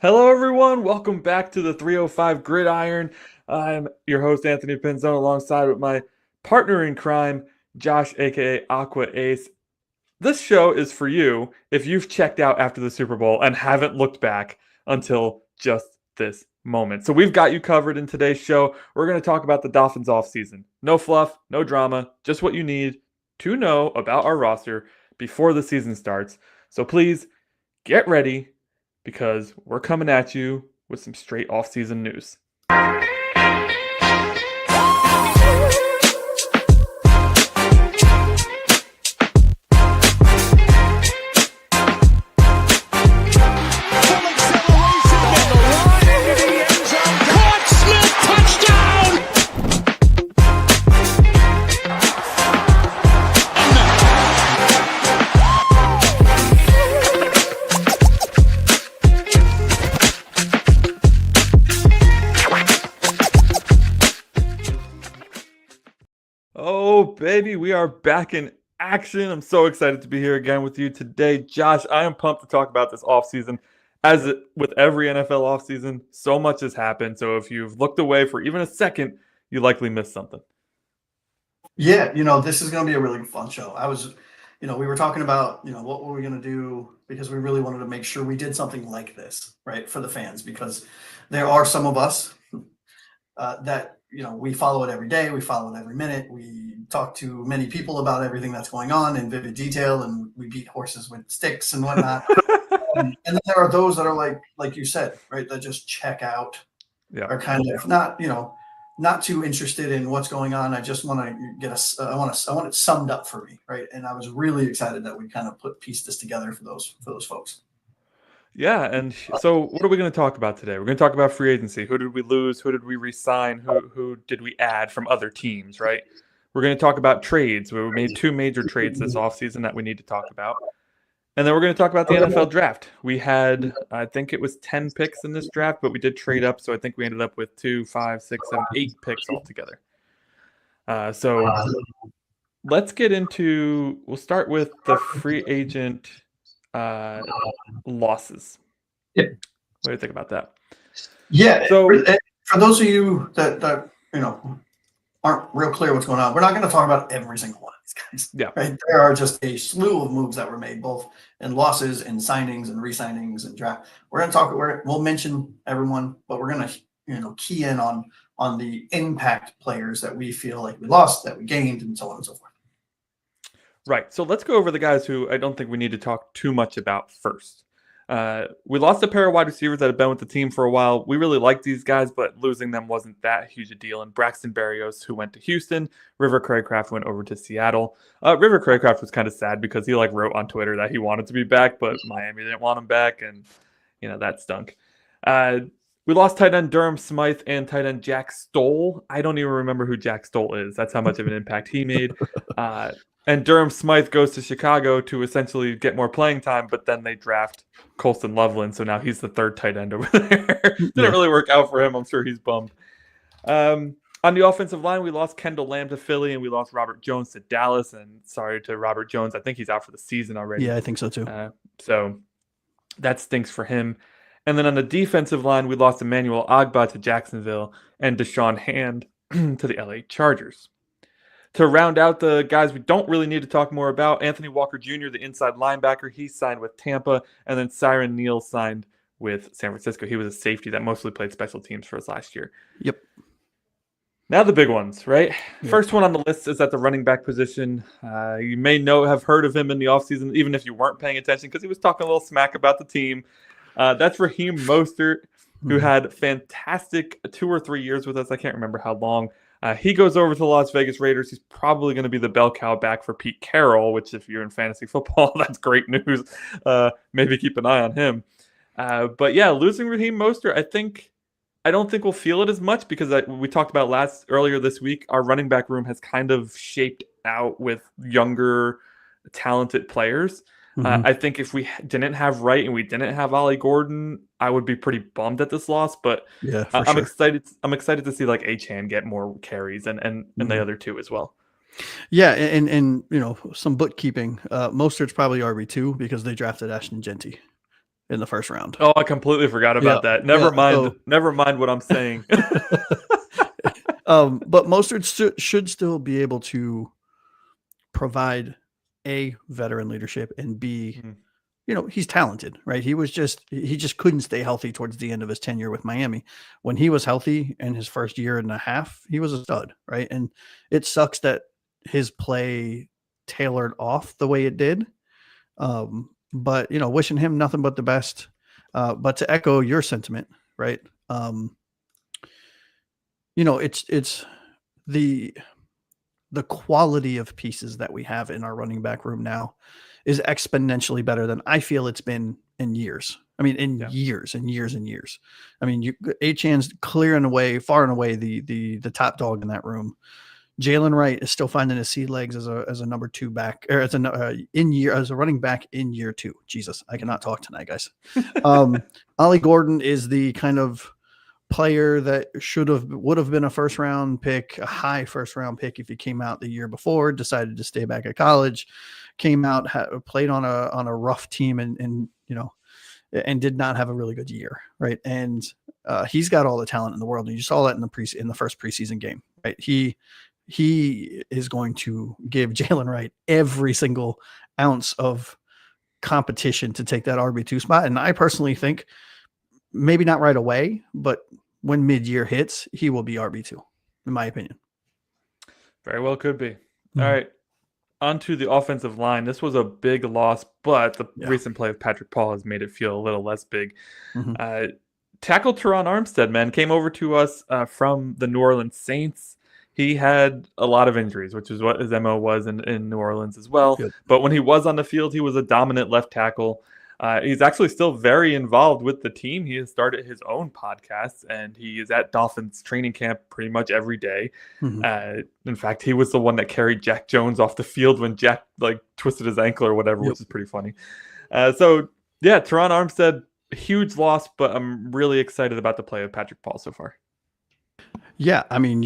Hello, everyone. Welcome back to the 305 Gridiron. I'm your host, Anthony Pinzone, alongside with my partner in crime, Josh, aka Aqua Ace. This show is for you if you've checked out after the Super Bowl and haven't looked back until just this moment. So we've got you covered in today's show. We're going to talk about the Dolphins offseason. No fluff, no drama, just what you need to know about our roster before the season starts. So please get ready because we're coming at you with some straight offseason news. Oh, baby, we are back in action. I'm so excited to be here again with you today. Josh, I am pumped to talk about this offseason. With every NFL offseason, so much has happened. So if you've looked away for even a second, you likely missed something. Yeah, this is going to be a really fun show. We were talking about, what were we going to do because we really wanted to make sure we did something like this, right, for the fans, because there are some of us that, we follow it every day. We follow it every minute. We talk to many people about everything that's going on in vivid detail, and we beat horses with sticks and whatnot. And then there are those that are like you said, right, that just check out, Yeah. are kind of not too interested in what's going on. I just want to I want it summed up for me, right? And I was really excited that we kind of pieced this together for those folks. Yeah, and so what are we going to talk about today? We're going to talk about free agency. Who did we lose? Who did we re-sign? Who did we add from other teams, right? We're going to talk about trades. We made two major trades this offseason that we need to talk about. And then we're going to talk about the NFL draft. We had, I think it was 10 picks in this draft, but we did trade up, so I think we ended up with 2, 5, 6, 7, 8 picks altogether. So let's get into, we'll start with the free agent losses. Yeah. What do you think about that? Yeah. So for those of you that aren't real clear what's going on, we're not going to talk about every single one of these guys. Yeah. Right. There are just a slew of moves that were made, both in losses and signings and re-signings and draft. We're going to talk. We'll mention everyone, but we're going to key in on the impact players that we feel like we lost, that we gained, and so on and so forth. Right. So let's go over the guys who I don't think we need to talk too much about first. We lost a pair of wide receivers that have been with the team for a while. We really like these guys, but losing them wasn't that huge a deal. And Braxton Berrios, who went to Houston, River Craycraft went over to Seattle. River Craycraft was kind of sad because he wrote on Twitter that he wanted to be back, but Miami didn't want him back, and that stunk. We lost tight end Durham Smythe and tight end Jack Stoll. I don't even remember who Jack Stoll is. That's how much of an impact he made. And Durham Smythe goes to Chicago to essentially get more playing time, but then they draft Colston Loveland, so now he's the third tight end over there. Didn't really work out for him. I'm sure he's bummed. On the offensive line, we lost Kendall Lamb to Philly, and we lost Robert Jones to Dallas. And sorry to Robert Jones. I think he's out for the season already. Yeah, I think so too. So that stinks for him. And then on the defensive line, we lost Emmanuel Agba to Jacksonville and Deshaun Hand to the LA Chargers. To round out the guys we don't really need to talk more about, Anthony Walker Jr., the inside linebacker, he signed with Tampa, and then Siren Neal signed with San Francisco. He was a safety that mostly played special teams for us last year. Yep. Now the big ones, right? Yep. First one on the list is at the running back position. You may have heard of him in the offseason, even if you weren't paying attention, because he was talking a little smack about the team. That's Raheem Mostert, who had fantastic 2 or 3 years with us. I can't remember how long. He goes over to the Las Vegas Raiders. He's probably going to be the bell cow back for Pete Carroll, which if you're in fantasy football, that's great news. Maybe keep an eye on him. But yeah, losing Raheem Mostert, I don't think we'll feel it as much because we talked about earlier this week, our running back room has kind of shaped out with younger, talented players. I think if we didn't have Wright and we didn't have Ollie Gordon, I would be pretty bummed at this loss. But yeah, I'm excited. I'm excited to see Achane get more carries and the other two as well. Yeah, and some bookkeeping. Mostert's probably RB2 because they drafted Ashton Genty. in the first round. Oh, I completely forgot about that. Never mind what I'm saying. But Mostert should still be able to provide A, veteran leadership, and B, he's talented, right? He just couldn't stay healthy towards the end of his tenure with Miami. When he was healthy in his first year and a half, he was a stud, right? And it sucks that his play tailored off the way it did. But wishing him nothing but the best. But to echo your sentiment, right? It's the quality of pieces that we have in our running back room now is exponentially better than I feel it's been in years. I mean, years and years and years. I mean, Achan's far and away the top dog in that room. Jalen Wright is still finding his sea legs as a number 2 back, or as a running back in year 2. Jesus, I cannot talk tonight, guys. Ollie Gordon is the kind of player that would have been a first round pick, a high first round pick if he came out the year before, decided to stay back at college, came out, played on a rough team and did not have a really good year. Right. And he's got all the talent in the world. And you saw that in the first preseason game, right? He is going to give Jalen Wright every single ounce of competition to take that RB2 spot. And I personally think, maybe not right away, but when mid-year hits, he will be RB2, in my opinion. Very well could be. All right. On to the offensive line. This was a big loss, but the recent play of Patrick Paul has made it feel a little less big. Tackle Teron Armstead, man, came over to us from the New Orleans Saints. He had a lot of injuries, which is what his MO was in New Orleans as well. Good. But when he was on the field, he was a dominant left tackle. He's actually still very involved with the team. He has started his own podcast, and he is at Dolphins training camp pretty much every day. In fact, he was the one that carried Jack Jones off the field when Jack twisted his ankle or whatever, which is pretty funny. Teron Armstead, huge loss, but I'm really excited about the play of Patrick Paul so far. Yeah, I mean,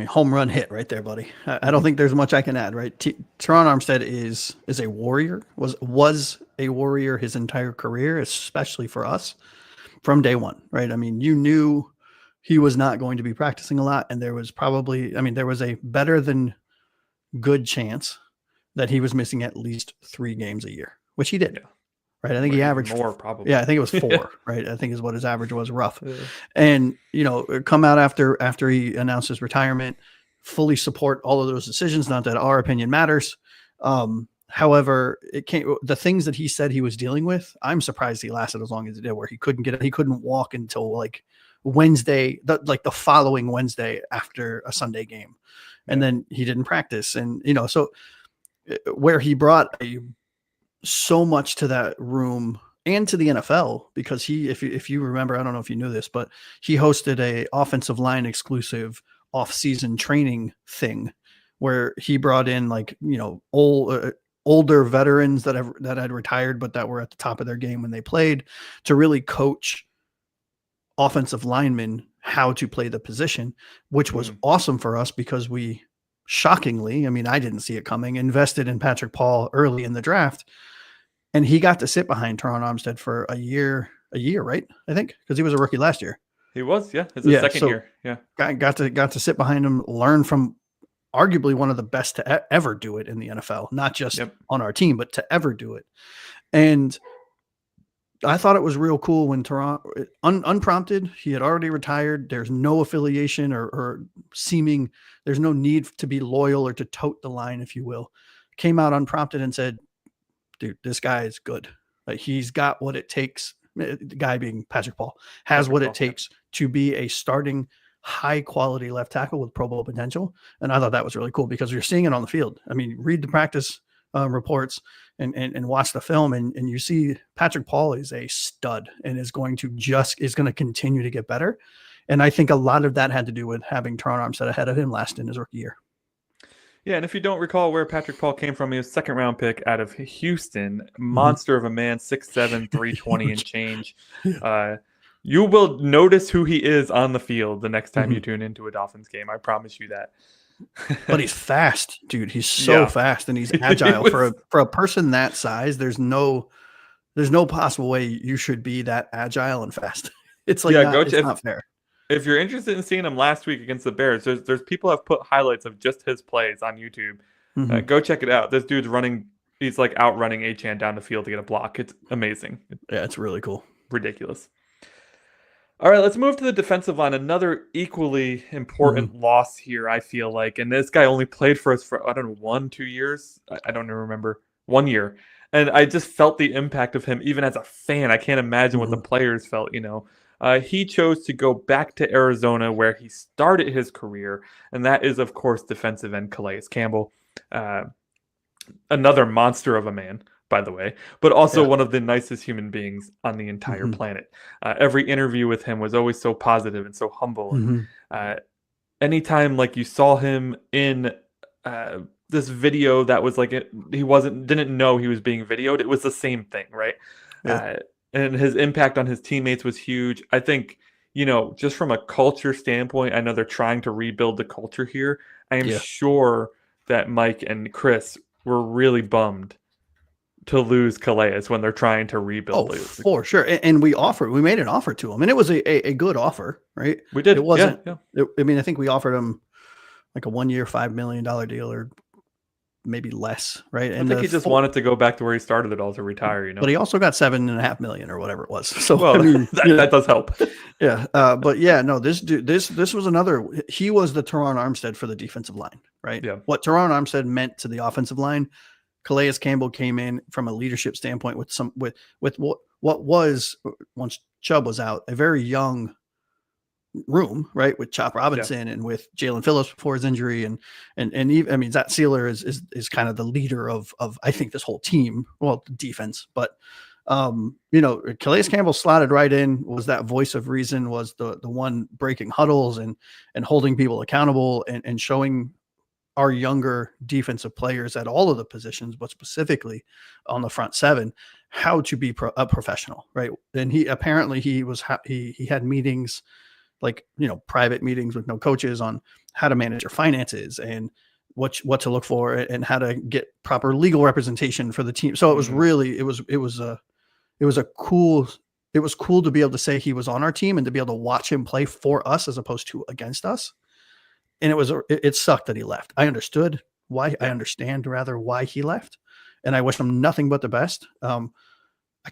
home run hit right there, buddy. I don't think there's much I can add, right? Teron Armstead is a warrior, was a warrior his entire career, especially for us from day one, right? I mean, you knew he was not going to be practicing a lot, and there was a better than good chance that he was missing at least 3 games a year, which he did. Yeah. Right. I think he averaged more, probably. Yeah, I think it was 4, right? I think is what his average was, rough. Yeah. And, come out after he announced his retirement, fully support all of those decisions. Not that our opinion matters. However, the things that he said he was dealing with, I'm surprised he lasted as long as he did, where he couldn't walk until Wednesday, the following Wednesday after a Sunday game. And then he didn't practice. And, so where he brought so much to that room and to the NFL, because if you remember, I don't know if you knew this, but he hosted a offensive line exclusive off-season training thing where he brought in older veterans that had retired, but that were at the top of their game when they played, to really coach offensive linemen how to play the position, which was awesome for us because we shockingly, I didn't see it coming, invested in Patrick Paul early in the draft. And he got to sit behind Teron Armstead for a year, right? I think, because he was a rookie last year. He was, yeah. It's his second year. Yeah. Got to sit behind him, learn from arguably one of the best to ever do it in the NFL, not just on our team, but to ever do it. And I thought it was real cool when Teron, unprompted, he had already retired. There's no affiliation or seeming, there's no need to be loyal or to tote the line, if you will. Came out unprompted and said, dude, this guy is good. He's got what it takes. The guy being Patrick Paul has what it takes to be a starting high quality left tackle with Pro Bowl potential. And I thought that was really cool because you're seeing it on the field. Read the practice reports and watch the film and you see Patrick Paul is a stud and is going to continue to get better. And I think a lot of that had to do with having Teron Armstead ahead of him last in his rookie year. Yeah, and if you don't recall where Patrick Paul came from, he was a second-round pick out of Houston. Monster of a man, 6'7", 320 and change. You will notice who he is on the field the next time you tune into a Dolphins game. I promise you that. But he's fast, dude. He's so fast, and he's agile. For a person that size, there's no there's no possible way you should be that agile and fast. It's like Yeah, it's not fair. If you're interested in seeing him last week against the Bears, there's people have put highlights of just his plays on YouTube. Go check it out. This dude's running. He's like outrunning Achane down the field to get a block. It's amazing. Yeah, it's really cool. Ridiculous. All right, let's move to the defensive line. Another equally important loss here, I feel like. And this guy only played for us for, I don't know, 1-2 years? I don't even remember. 1 year. And I just felt the impact of him, even as a fan. I can't imagine what the players felt, you know. He chose to go back to Arizona where he started his career. And that is, of course, defensive end Calais Campbell. Another monster of a man, by the way, but also one of the nicest human beings on the entire planet. Every interview with him was always so positive and so humble. And, anytime like you saw him in this video that was like didn't know he was being videoed, it was the same thing, right? And his impact on his teammates was huge. I think, you know, just from a culture standpoint, I know they're trying to rebuild the culture here. I am sure that Mike and Chris were really bummed to lose Calais when they're trying to rebuild. Oh, for sure. And we made an offer to him, and it was a good offer, right? We did. It wasn't, I mean, I think we offered him like a 1 year, $5 million deal or maybe less, right? And I think he just wanted to go back to where he started it all, to retire, you know. But he also got $7.5 million or whatever it was. So well, I mean, that does help. Yeah. But yeah, no, this dude, this was he was the Teron Armstead for the defensive line, right? Yeah. What Teron Armstead meant to the offensive line, Calais Campbell came in from a leadership standpoint with what was, once Chubb was out, a very young room, right, with Chop Robinson and with Jalen Phillips before his injury, and even, I mean, Zach Sealer is kind of the leader of I think this whole team, well, defense, but you know, Calais Campbell slotted right in, was that voice of reason, was the one breaking huddles and holding people accountable and showing our younger defensive players at all of the positions, but specifically on the front seven, how to be a professional, right? And he had meetings, like, you know, private meetings with no coaches on how to manage your finances and what to look for and how to get proper legal representation for the team. So it was really, it was cool to be able to say he was on our team and to be able to watch him play for us as opposed to against us. And it sucked that he left. I understand rather why he left. And I wish him nothing but the best. I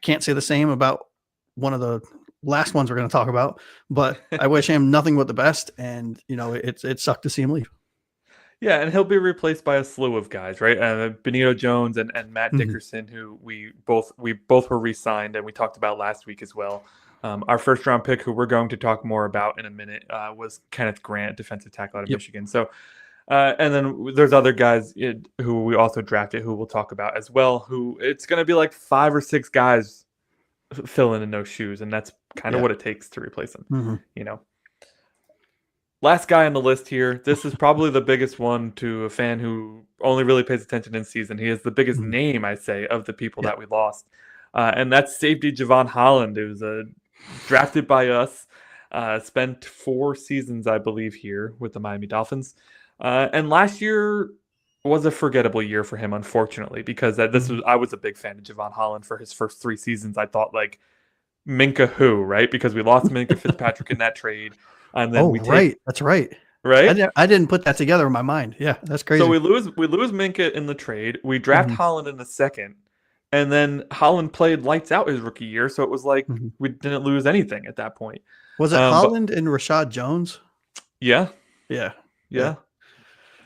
can't say the same about one of the last ones we're going to talk about, but I wish him nothing but the best. And, you know, it sucked to see him leave. Yeah, and he'll be replaced by a slew of guys, right? Benito Jones and Matt Dickerson, who we both were re-signed, and we talked about last week as well. Our first round pick, who we're going to talk more about in a minute, was Kenneth Grant, defensive tackle out of Michigan. So, and then there's other guys who we also drafted, who we'll talk about as well, who it's going to be like 5 or 6 guys filling in those shoes, and that's kind of what it takes to replace them, you know. Last guy on the list here. This is probably the biggest one to a fan who only really pays attention in season. He is the biggest name, I say, of the people that we lost. And that's safety Javon Holland, who's drafted by us, spent 4 seasons, I believe, here with the Miami Dolphins. And last year was a forgettable year for him, unfortunately, because I was a big fan of Javon Holland for his first 3 seasons. I thought, like, Minka who, right? Because we lost Minka Fitzpatrick in that trade. And then that's right. Right? I didn't put that together in my mind. Yeah, that's crazy. So we lose Minka in the trade. We draft Holland in the second. And then Holland played lights out his rookie year, so it was like we didn't lose anything at that point. Was it Holland and Rashad Jones? Yeah.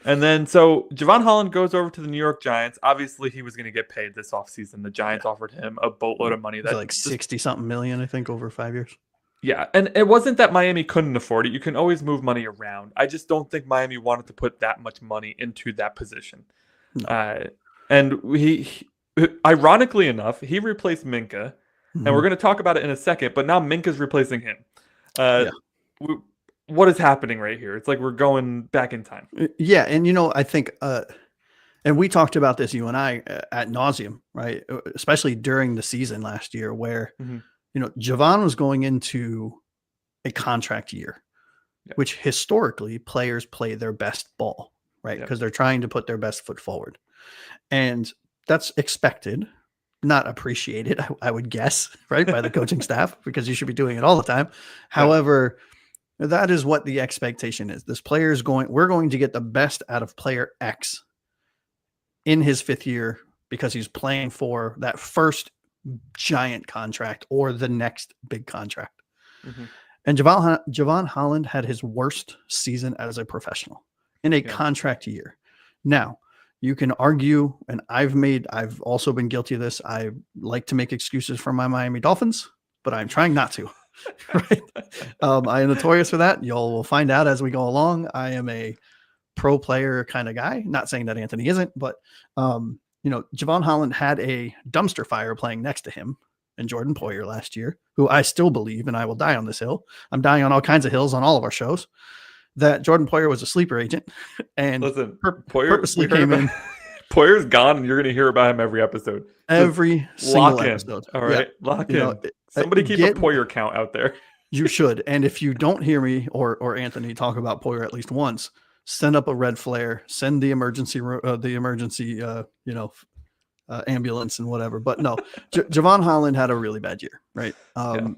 And then so Javon Holland goes over to the New York Giants. Obviously, he was going to get paid this offseason. The Giants offered him a boatload of money. That's like 60-something million, I think, over 5 years. Yeah, and it wasn't that Miami couldn't afford it. You can always move money around. I just don't think Miami wanted to put that much money into that position. No. And he ironically enough, he replaced Minka, and we're going to talk about it in a second, but now Minka's replacing him. What is happening right here? It's like we're going back in time. Yeah, and, you know, I think and we talked about this, you and I, ad nauseum, right? Especially during the season last year where you know, Javon was going into a contract year, which historically players play their best ball, right? Because they're trying to put their best foot forward. And that's expected. not appreciated, I would guess, right, by the coaching staff, because you should be doing it all the time. Yeah. However, that is what the expectation is. This player is we're going to get the best out of player X in his 5th year because he's playing for that first giant contract or the next big contract. Mm-hmm. And Javon Holland had his worst season as a professional in a contract year. Now, you can argue, and I've also been guilty of this. I like to make excuses for my Miami Dolphins, but I'm trying not to. Right? I am notorious for that. Y'all will find out as we go along. I am a pro player kind of guy. Not saying that Anthony isn't, but Javon Holland had a dumpster fire playing next to him and Jordan Poyer last year, who I still believe, and I will die on this hill. I'm dying on all kinds of hills on all of our shows, that Jordan Poyer was a sleeper agent and purposely came in. Poyer's gone, and you're going to hear about him every episode. Every single episode. All right, lock in. Somebody keep a Poyer count out there. You should. And if you don't hear me or Anthony talk about Poyer at least once, send up a red flare, send the emergency ambulance and whatever. But no, Javon Holland had a really bad year, right?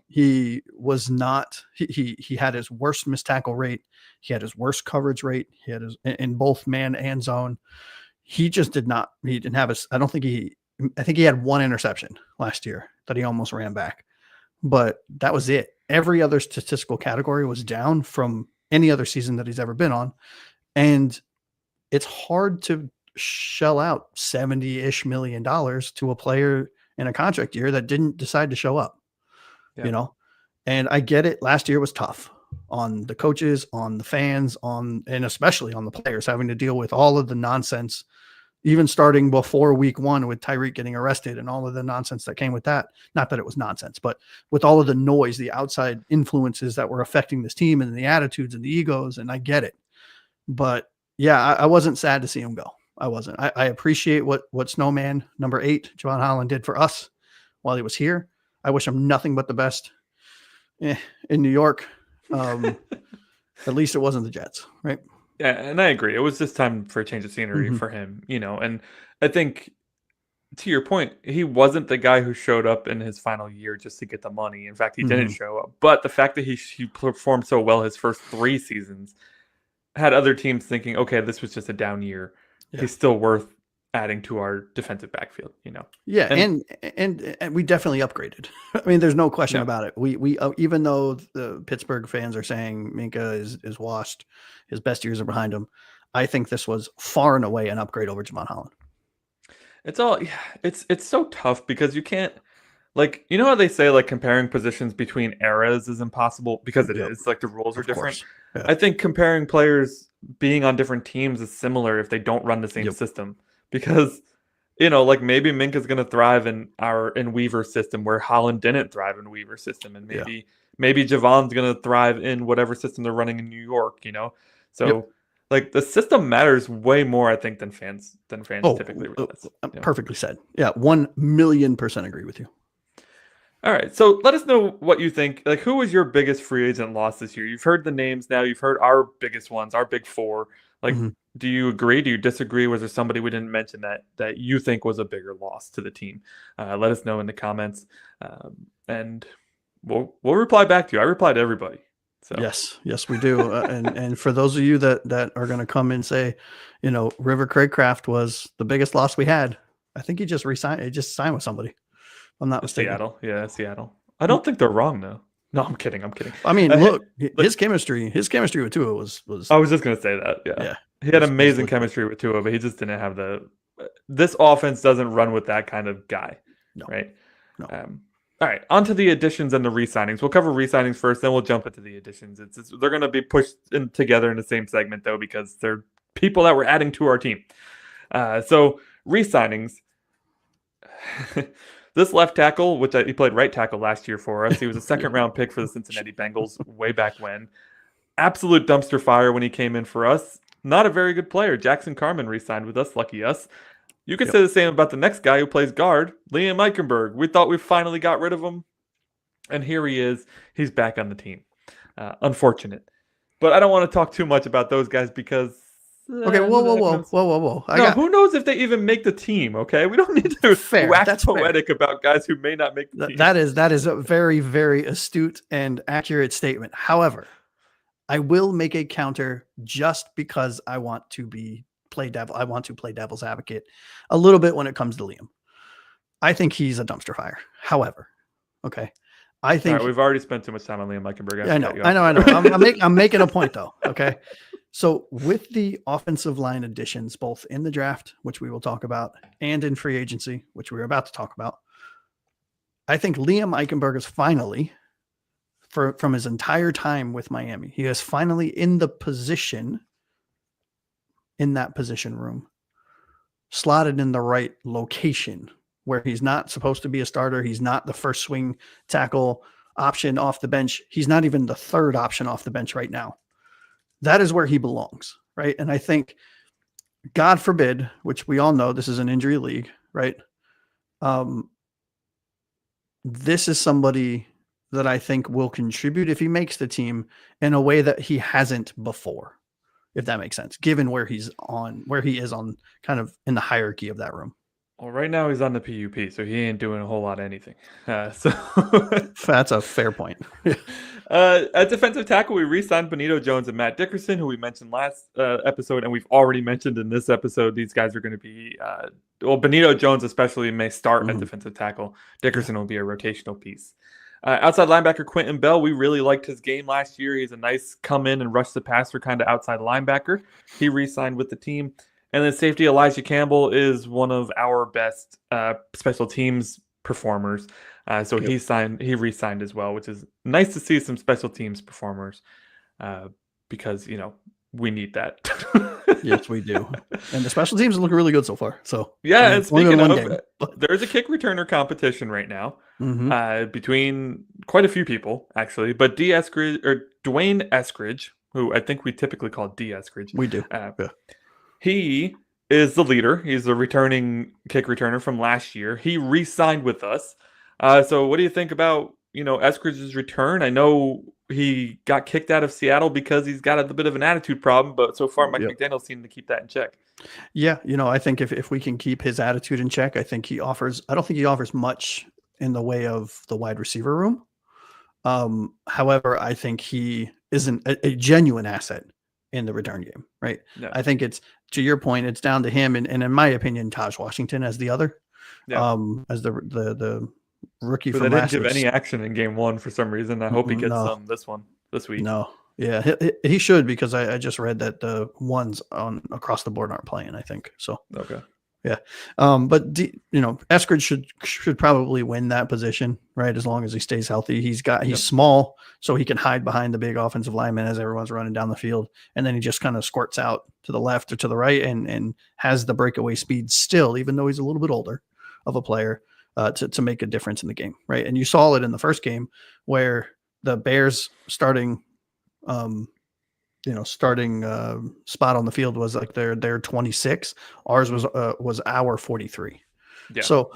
He was not, he had his worst missed tackle rate. He had his worst coverage rate. He had his in both man and zone. He just didn't have I think he had one interception last year that he almost ran back, but that was it. Every other statistical category was down from any other season that he's ever been on. And it's hard to shell out $70-ish million to a player in a contract year that didn't decide to show up, and I get it. Last year was tough on the coaches, on the fans, and especially on the players having to deal with all of the nonsense, even starting before week 1 with Tyreek getting arrested and all of the nonsense that came with that. Not that it was nonsense, but with all of the noise, the outside influences that were affecting this team and the attitudes and the egos. And I get it, but I wasn't sad to see him go. I wasn't. I appreciate what Snowman number 8, Javon Holland, did for us while he was here. I wish him nothing but the best in New York. At least it wasn't the Jets, right? Yeah, and I agree. It was just time for a change of scenery for him, and I think, to your point, he wasn't the guy who showed up in his final year just to get the money. In fact, he didn't show up. But the fact that he performed so well his first 3 seasons had other teams thinking, okay, this was just a down year. Yeah. He's still worth adding to our defensive backfield, Yeah, and we definitely upgraded. I mean, there's no question about it. We even though the Pittsburgh fans are saying Minkah is washed, his best years are behind him, I think this was far and away an upgrade over Javon Holland. It's so tough because you can't, how they say comparing positions between eras is impossible because it is. The rules are different. Yeah. I think comparing players being on different teams is similar if they don't run the same system, because maybe Minkah's going to thrive in Weaver's system where Holland didn't thrive in Weaver's system, and maybe Javon's going to thrive in whatever system they're running in New York. So the system matters way more, I think, than fans typically realize. Perfectly said. Yeah, 1,000,000% agree with you. All right, so let us know what you think. Who was your biggest free agent loss this year? You've heard the names now. You've heard our biggest ones, our big 4. Do you agree? Do you disagree? Was there somebody we didn't mention that you think was a bigger loss to the team? Let us know in the comments, and we'll reply back to you. I reply to everybody. So yes, we do. And for those of you that are going to come and say, River Craycraft was the biggest loss we had, I think he just resigned. He just signed with somebody. I'm not mistaken. Seattle. I don't think they're wrong though. No, I'm kidding. I mean, look, his chemistry with Tua was. I was just gonna say that. Yeah. He had amazing chemistry with Tua, but he just didn't have this offense doesn't run with that kind of guy, right? No. All right, on to the additions and the re-signings. We'll cover re-signings first, then we'll jump into the additions. They're going to be pushed together in the same segment though, because they're people that we're adding to our team. So re-signings. This left tackle, he played right tackle last year for us. He was a second-round pick for the Cincinnati Bengals way back when. Absolute dumpster fire when he came in for us. Not a very good player. Jackson Carman re-signed with us. Lucky us. You could say the same about the next guy who plays guard, Liam Eichenberg. We thought we finally got rid of him, and here he is. He's back on the team. Unfortunate. But I don't want to talk too much about those guys because Okay, whoa, who the whoa, heck whoa, knows? whoa, whoa, whoa. No, who knows if they even make the team? Okay, we don't need to Fair. wax That's fair. poetic about guys who may not make the team. That is a very, very astute and accurate statement. However, I will make a counter just because I want to play devil's advocate a little bit when it comes to Liam. I think he's a dumpster fire. However, okay, I All think right, we've already spent too much time on Liam Eichenberg. I know. I'm making a point though. Okay. So with the offensive line additions, both in the draft, which we will talk about, and in free agency, which we're about to talk about, I think Liam Eichenberg is finally, from his entire time with Miami, he is finally in that position room, slotted in the right location where he's not supposed to be a starter. He's not the first swing tackle option off the bench. He's not even the third option off the bench right now. That is where he belongs, right? And I think, God forbid, which we all know this is an injury league, right? This is somebody that I think will contribute if he makes the team in a way that he hasn't before, if that makes sense, given where he is on kind of in the hierarchy of that room. Well, right now he's on the PUP, so he ain't doing a whole lot of anything. So that's a fair point. At defensive tackle, we re-signed Benito Jones and Matt Dickerson, who we mentioned last episode, and we've already mentioned in this episode. These guys are going to be, Benito Jones especially may start at defensive tackle. Dickerson will be a rotational piece. Outside linebacker Quentin Bell, we really liked his game last year. He's a nice come in and rush the passer kind of outside linebacker. He re-signed with the team. And then safety Elijah Campbell is one of our best special teams performers. So he re-signed as well, which is nice to see some special teams performers because, we need that. Yes, we do. And the special teams look really good so far. So yeah, and speaking of, there's a kick returner competition right now between quite a few people, actually. But Dwayne Eskridge, who I think we typically call D. Eskridge. We do. He is the leader. He's the returning kick returner from last year. He re-signed with us. So what do you think about, Eskridge's return? I know he got kicked out of Seattle because he's got a bit of an attitude problem, but so far Mike McDaniel seemed to keep that in check. Yeah, I think if we can keep his attitude in check, I don't think he offers much in the way of the wide receiver room. However, I think he isn't a genuine asset in the return game, right? No. I think it's, to your point, it's down to him and in my opinion, Taj Washington as the other, as the rookie from last year. They didn't give any action in game one for some reason. I hope he gets some this week. No, yeah, he should, because I just read that the ones across the board aren't playing, I think. So okay. Yeah. But Eskridge should probably win that position, right? As long as he stays healthy. He's small, so he can hide behind the big offensive lineman as everyone's running down the field. And then he just kind of squirts out to the left or to the right and has the breakaway speed still, even though he's a little bit older of a player, to make a difference in the game. Right. And you saw it in the first game where the Bears starting spot on the field was like their 26. Ours was our 43. Yeah. So,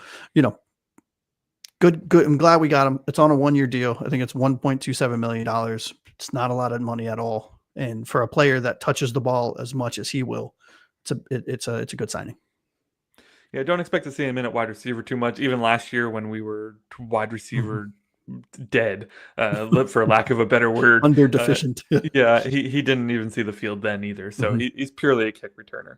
good. I'm glad we got him. It's on a 1-year deal. I think it's $1.27 million. It's not a lot of money at all. And for a player that touches the ball as much as he will, it's a good signing. Yeah, don't expect to see him in at wide receiver too much. Even last year when we were wide receiver dead, for lack of a better word, under deficient. Yeah, he didn't even see the field then either. So he's purely a kick returner.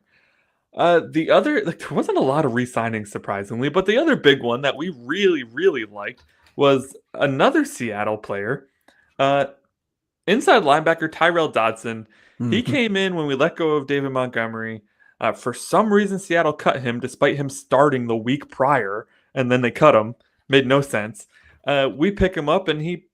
The other, there wasn't a lot of re-signings surprisingly, but the other big one that we really, really liked was another Seattle player, inside linebacker Tyrell Dodson. He came in when we let go of David Montgomery. For some reason, Seattle cut him despite him starting the week prior, and then they cut him. Made no sense. We pick him up, and he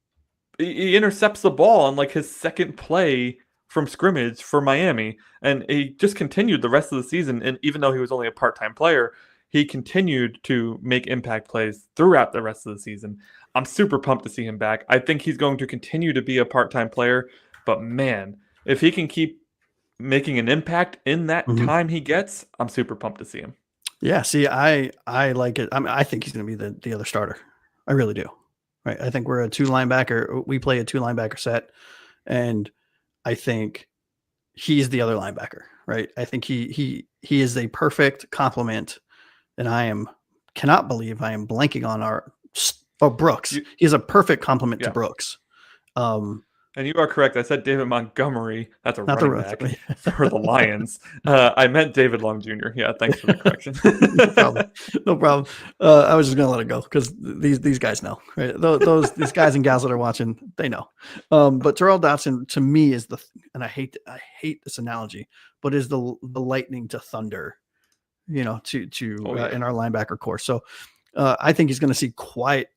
intercepts the ball on like his second play from scrimmage for Miami, and he just continued the rest of the season. And even though he was only a part-time player, he continued to make impact plays throughout the rest of the season. I'm super pumped to see him back. I think he's going to continue to be a part-time player, but man, if he can keep making an impact in that time he gets, I'm super pumped to see him. Yeah, see, I like it. I mean, I think he's going to be the other starter. I really do. Right. I think we're a 2-linebacker. We play a 2-linebacker set, and I think he's the other linebacker. right? I think he is a perfect complement, and cannot believe I am blanking on Brooks. He is a perfect complement to Brooks. And you are correct. I said David Montgomery. That's a Not running back for the Lions. I meant David Long Jr. Yeah, thanks for the correction. No problem. No problem. I was just gonna let it go because these guys know, right? These guys and gals that are watching, they know. But Terrell Dotson to me is and I hate this analogy, but is the lightning to thunder, in our linebacker core. So I think he's going to see quite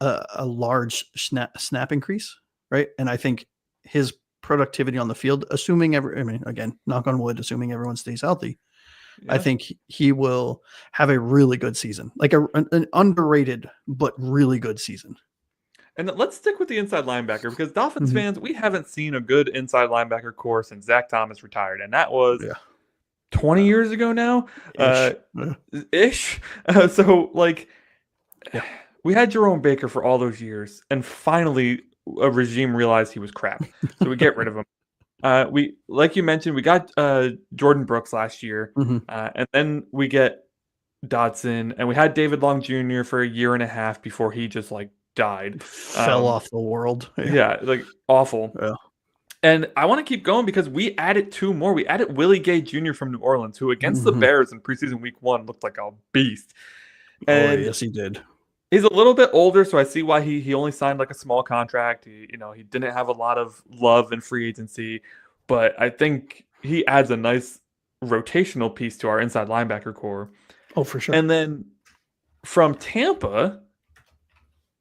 a large snap increase, right? And I think his productivity on the field, again, knock on wood, assuming everyone stays healthy, I think he will have a really good season, like an underrated but really good season. And let's stick with the inside linebacker because Dolphins fans, we haven't seen a good inside linebacker core since Zach Thomas retired, and that was 20 years ago now, ish. So we had Jerome Baker for all those years, and finally a regime realized he was crap, so we get rid of him. We, like you mentioned, we got Jordan Brooks last year, and then we get Dotson, and we had David Long Jr. for a year and a half before he just died, fell off the world. Awful. Yeah. And I want to keep going because we added two more. We added Willie Gay Jr. from New Orleans, who against the Bears in preseason week 1 looked like a beast. And yes, he did. He's a little bit older, so I see why he only signed a small contract. He didn't have a lot of love in free agency, but I think he adds a nice rotational piece to our inside linebacker core. Oh, for sure. And then from Tampa,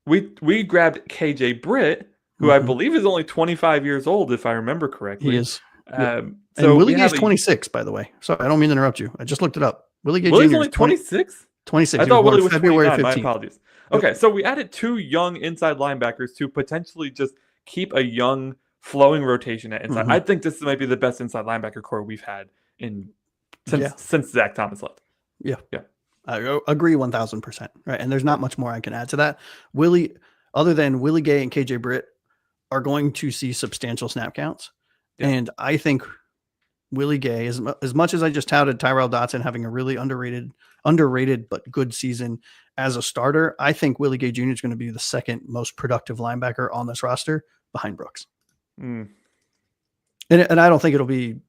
we grabbed KJ Britt, who I believe is only 25 years old, if I remember correctly. He is. So and Willie Gay's 26, by the way. Sorry, I don't mean to interrupt you. I just looked it up. Willie Gay Willie's Jr. only 26? 26. I thought Willie was February 29. 15th. My apologies. Okay, so we added two young inside linebackers to potentially just keep a young, flowing rotation at inside. I think this might be the best inside linebacker core we've had since Zach Thomas left. Yeah. I agree 1,000%. Right, and there's not much more I can add to that. Other than Willie Gay and KJ Britt, are going to see substantial snap counts, and I think Willie Gay, as much as I just touted Tyrell Dotson having a really underrated but good season as a starter, I think Willie Gay Jr. is going to be the second most productive linebacker on this roster behind Brooks. And I don't think it'll be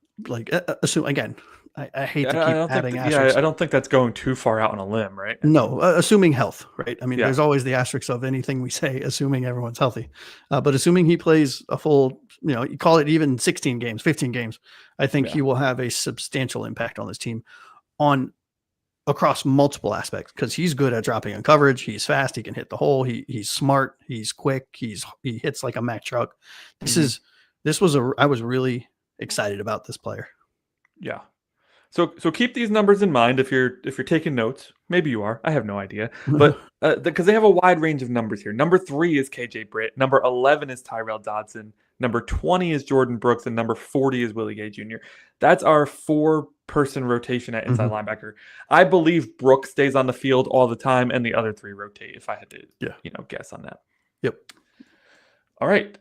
assume again. I hate to keep adding asterisks. I don't think that's going too far out on a limb, right? No, assuming health, right? I mean, there's always the asterisk of anything we say, assuming everyone's healthy. But assuming he plays a full, you call it even 16 games, 15 games, I think he will have a substantial impact on this team across multiple aspects because he's good at dropping on coverage. He's fast. He can hit the hole. He's smart. He's quick. He hits like a Mack truck. I was really excited about this player. Yeah. So keep these numbers in mind if you're taking notes. Maybe you are. I have no idea. But because they have a wide range of numbers here. Number 3 is KJ Britt. Number 11 is Tyrell Dotson. Number 20 is Jordan Brooks. And number 40 is Willie Gay Jr. That's our 4-person rotation at inside linebacker. I believe Brooks stays on the field all the time and the other 3 rotate if I had to guess on that. Yep. All right.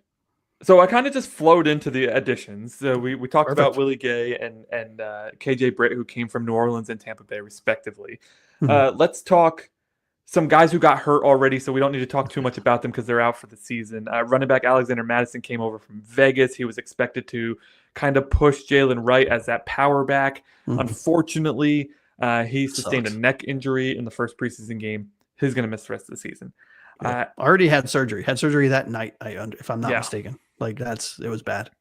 So I kind of just flowed into the additions. So we talked about Willie Gay and KJ Britt, who came from New Orleans and Tampa Bay, respectively. Let's talk some guys who got hurt already, so we don't need to talk too much about them because they're out for the season. Running back Alexander Madison came over from Vegas. He was expected to kind of push Jalen Wright as that power back. Unfortunately, he sustained a neck injury in the first preseason game. He's going to miss the rest of the season. Already had surgery. Had surgery that night, if I'm not mistaken. It was bad.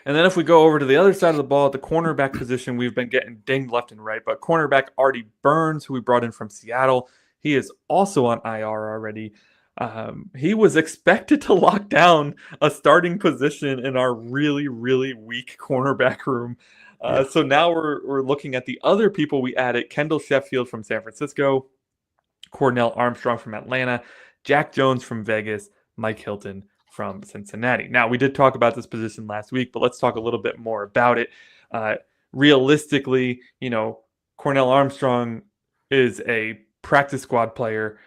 And then if we go over to the other side of the ball, at the cornerback position, we've been getting dinged left and right. But cornerback Artie Burns, who we brought in from Seattle, he is also on IR already. He was expected to lock down a starting position in our really, really weak cornerback room. So now we're looking at the other people we added. Kendall Sheffield from San Francisco, Cornell Armstrong from Atlanta, Jack Jones from Vegas, Mike Hilton from Cincinnati. Now, we did talk about this position last week, but let's talk a little bit more about it. Realistically, Cornell Armstrong is a practice squad player.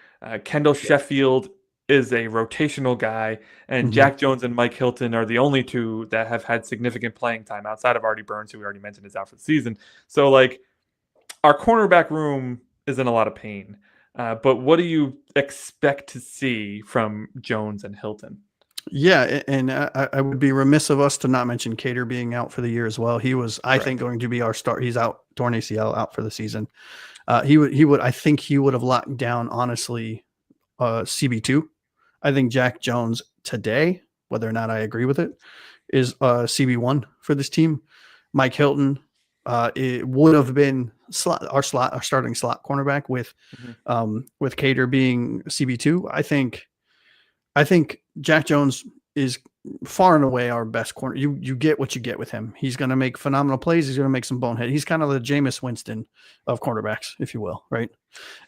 Kendall Sheffield is a rotational guy, and Mhm. Jack Jones and Mike Hilton are the only two that have had significant playing time outside of Artie Burns, who we already mentioned is out for the season. So, like, our cornerback room is in a lot of pain. But what do you expect to see from Jones and Hilton? Yeah, and I would be remiss of us to not mention Cater being out for the year as well. He was, I think, going to be our start. He's out, torn ACL, out for the season. He would. I think he would have locked down, honestly, CB2. I think Jack Jones today, whether or not I agree with it, is CB1 for this team. Mike Hilton, it would have been our starting slot cornerback with Cater being CB2. I think Jack Jones is far and away our best corner. You get what you get with him. He's going to make phenomenal plays. He's going to make some bonehead. He's kind of the Jameis Winston of cornerbacks, if you will, right?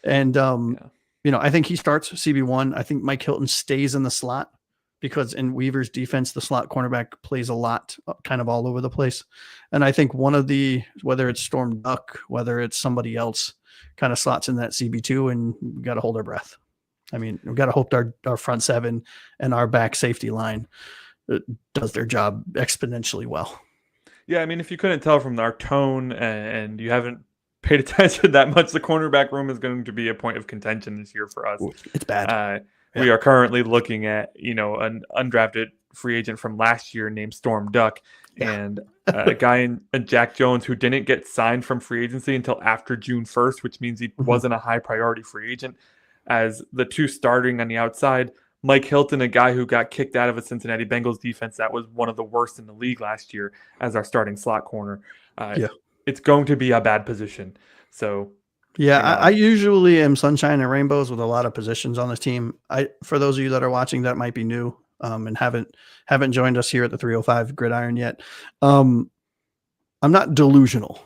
And I think he starts CB1. I think Mike Hilton stays in the slot because in Weaver's defense, the slot cornerback plays a lot, kind of all over the place. And I think whether it's Storm Duck, whether it's somebody else, kind of slots in that CB2, and we got to hold our breath. I mean, we've got to hope our front seven and our back safety line does their job exponentially well. Yeah, I mean, if you couldn't tell from our tone and you haven't paid attention that much, the cornerback room is going to be a point of contention this year for us. It's bad. We are currently looking at, an undrafted free agent from last year named Storm Duck, and a guy in Jack Jones who didn't get signed from free agency until after June 1st, which means he wasn't a high priority free agent. As the two starting on the outside, Mike Hilton, a guy who got kicked out of a Cincinnati Bengals defense that was one of the worst in the league last year, as our starting slot corner. It's going to be a bad position. So, I usually am sunshine and rainbows with a lot of positions on this team. For those of you that are watching that might be new and haven't joined us here at the 305 Gridiron yet, I'm not delusional.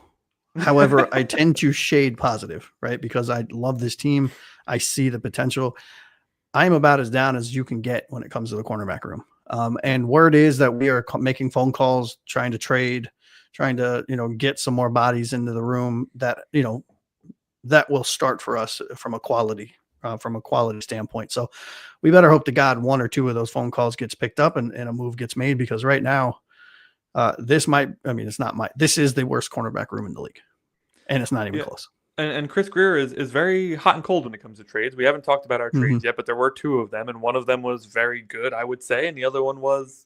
However, I tend to shade positive, right? Because I love this team. I see the potential. I'm about as down as you can get when it comes to the cornerback room. And word is that we are making phone calls, trying to trade, trying to, get some more bodies into the room that will start for us from a quality standpoint. So we better hope to God one or two of those phone calls gets picked up and a move gets made, because right now this is the worst cornerback room in the league, and it's not even close. And Chris Greer is very hot and cold when it comes to trades. We haven't talked about our trades yet, but there were two of them, and one of them was very good, I would say, and the other one was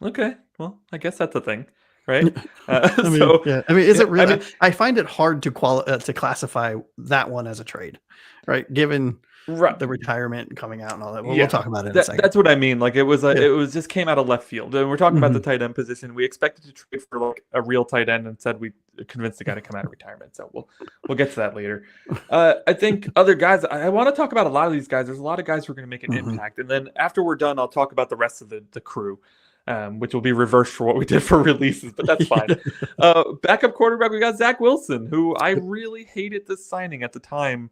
okay. Well, I guess that's a thing, right? Is it really? I find it hard to classify that one as a trade, right? Given the retirement coming out and all that. Well, we'll talk about it in a second. That's what I mean. Like, it was just came out of left field. And we're talking about the tight end position. We expected to trade for like a real tight end, and said we convinced the guy to come out of retirement. So we'll get to that later. I think other guys, I want to talk about a lot of these guys. There's a lot of guys who are going to make an impact. And then after we're done, I'll talk about the rest of the crew. Which will be reversed for what we did for releases, but that's fine. Backup quarterback, we got Zach Wilson, who I really hated this signing at the time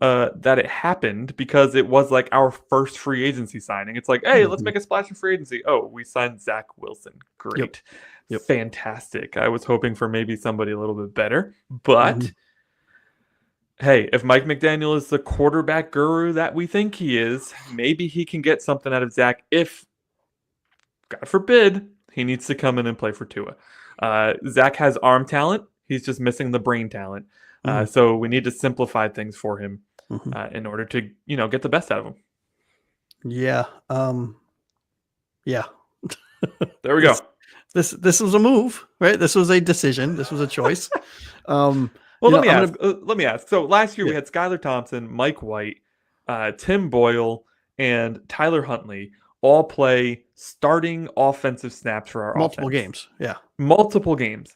that it happened, because it was like our first free agency signing. It's like, hey, let's make a splash in free agency. Oh, we signed Zach Wilson. Great. Yep. Fantastic. I was hoping for maybe somebody a little bit better, but hey, if Mike McDaniel is the quarterback guru that we think he is, maybe he can get something out of Zach if, God forbid, he needs to come in and play for Tua. Zach has arm talent. He's just missing the brain talent. So we need to simplify things for him in order to, get the best out of him. Yeah. There we go. This was a move, right? This was a decision. This was a choice. Let me ask. So last year we had Skylar Thompson, Mike White, Tim Boyle, and Tyler Huntley all play starting offensive snaps for our multiple offense. Games. Yeah. Multiple games.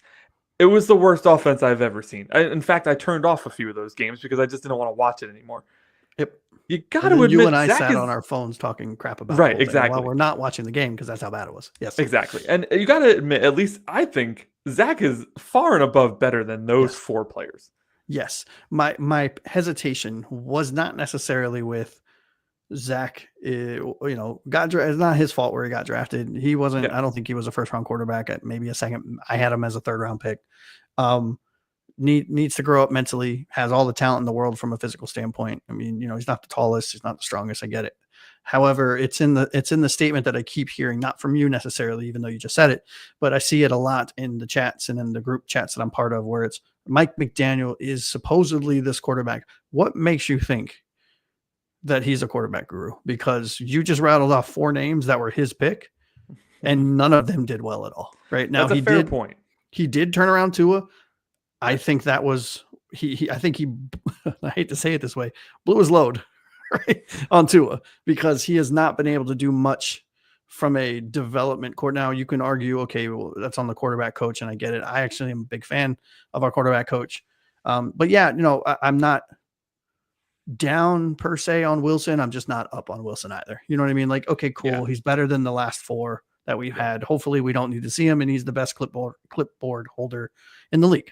It was the worst offense I've ever seen. In fact, I turned off a few of those games because I just didn't want to watch it anymore. Yep. You got to admit, you and I sat on our phones talking crap about right, exactly. While we're not watching the game, because that's how bad it was. Yes, exactly. And you got to admit, at least I think Zach is far and above better than those four players. Yes. My hesitation was not necessarily with Zach. Got drafted. It's not his fault where he got drafted. He wasn't. I don't think he was a first round quarterback. At maybe a second. I had him as a third round pick. Needs to grow up mentally. Has all the talent in the world from a physical standpoint. I mean, he's not the tallest. He's not the strongest. I get it. However, it's in the statement that I keep hearing, not from you necessarily, even though you just said it, but I see it a lot in the chats and in the group chats that I'm part of, where it's Mike McDaniel is supposedly this quarterback. What makes you think that he's a quarterback guru? Because you just rattled off 4 names that were his pick, and none of them did well at all. Right now, That's a fair point. He did turn around Tua. I think that was I think he I hate to say it this way, blew his load right on Tua, because he has not been able to do much from a development court. Now you can argue, okay, well, that's on the quarterback coach, and I get it. I actually am a big fan of our quarterback coach. But yeah, I'm not down per se on Wilson. I'm just not up on Wilson either. You know what I mean? Like, okay, cool. Yeah. He's better than the last 4 that we've had. Hopefully we don't need to see him, and he's the best clipboard holder in the league.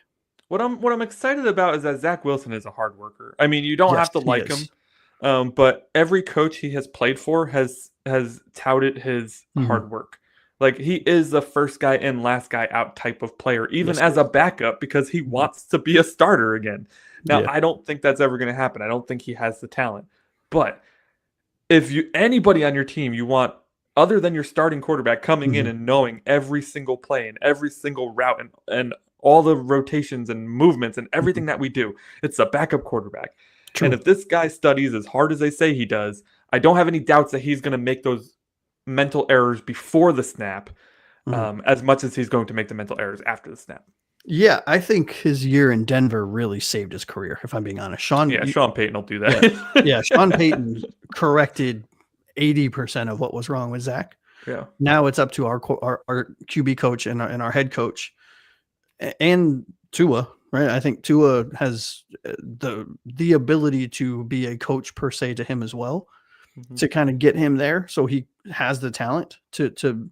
What I'm excited about is that Zach Wilson is a hard worker. I mean, you don't have to like him, but every coach he has played for has touted his hard work. Like, he is the first guy in, last guy out type of player, even as a backup, because he wants to be a starter again. Now, I don't think that's ever going to happen. I don't think he has the talent. But if anybody on your team you want, other than your starting quarterback, coming in and knowing every single play and every single route and all the rotations and movements and everything that we do, it's a backup quarterback. True. And if this guy studies as hard as they say he does, I don't have any doubts that he's going to make those mental errors before the snap, as much as he's going to make the mental errors after the snap. Yeah, I think his year in Denver really saved his career, if I'm being honest. Sean Payton will do that. Yeah, Sean Payton corrected 80% of what was wrong with Zach. Yeah. Now it's up to our QB coach and our head coach and Tua, right? I think Tua has the ability to be a coach per se to him as well, to kind of get him there, so he has the talent to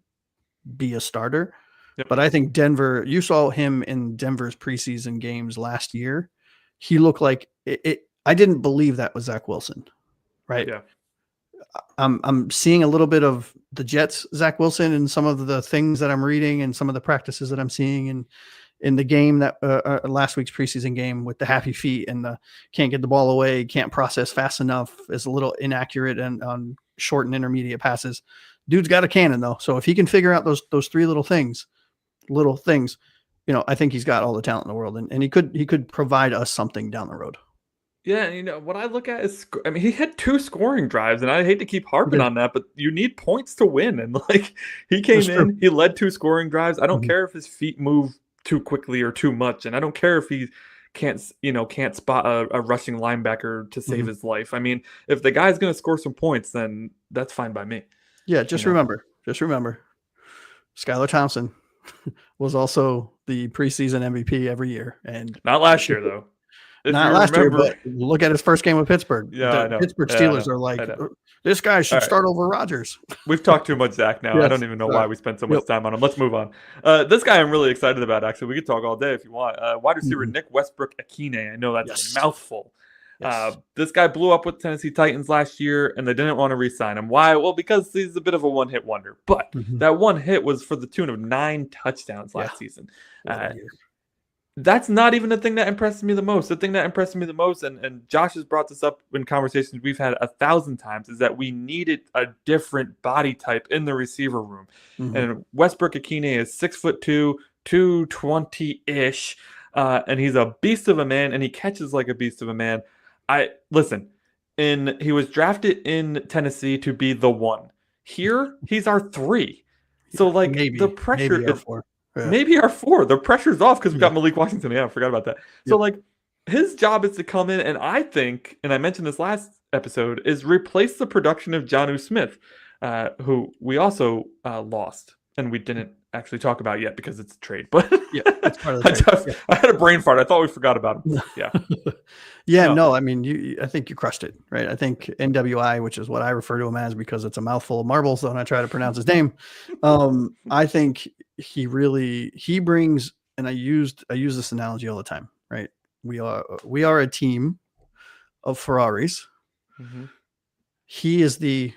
be a starter. Yep. But I think Denver, you saw him in Denver's preseason games last year. He looked like it. I didn't believe that was Zach Wilson, right? Yeah. I'm seeing a little bit of the Jets, Zach Wilson, and some of the things that I'm reading and some of the practices that I'm seeing in the game that last week's preseason game, with the happy feet and the can't get the ball away, can't process fast enough, is a little inaccurate and on short and intermediate passes. Dude's got a cannon though. So if he can figure out those 3 little things, I think he's got all the talent in the world, and he could provide us something down the road. Yeah, and what I look at is, I mean, he had 2 scoring drives, and I hate to keep harping on that, but you need points to win. And like, he came in, he led 2 scoring drives. I don't care if his feet move too quickly or too much, and I don't care if he can't spot a rushing linebacker to save his life. I mean, if the guy's going to score some points, then that's fine by me. Yeah, just remember, Skylar Thompson was also the preseason MVP every year, and not last year though. Not last year, but look at his first game with Pittsburgh. Yeah, the Pittsburgh Steelers are like, this guy should start over Rodgers. We've talked too much Zach now. Yes. I don't even know why we spent so much time on him. Let's move on. This guy I'm really excited about, actually. We could talk all day if you want. Wide receiver Nick Westbrook-Akine. I know that's a mouthful. Yes. This guy blew up with Tennessee Titans last year, and they didn't want to re-sign him. Why? Well, because he's a bit of a one-hit wonder. But that one hit was for the tune of 9 touchdowns last season. That's not even the thing that impresses me the most. The thing that impresses me the most, and Josh has brought this up in conversations we've had 1,000 times, is that we needed a different body type in the receiver room. And Westbrook-Akine is 6'2", 220-ish, and he's a beast of a man, and he catches like a beast of a man. He was drafted in Tennessee to be the 1. Here, he's our 3. So like the pressure maybe our 4. Yeah. Maybe our 4. The pressure's off because we got Malik Washington. Yeah, I forgot about that. So like his job is to come in, and I think, and I mentioned this last episode, is replace the production of Jonnu Smith, who we also lost, and we didn't actually talk about yet because it's a trade. But it's part of the trade. I had a brain fart. I thought we forgot about him. Yeah. No, I mean, I think you crushed it, right? I think NWI, which is what I refer to him as because it's a mouthful of marbles when I try to pronounce his name. I think he brings, and I use this analogy all the time, right? We are a team of Ferraris. He is the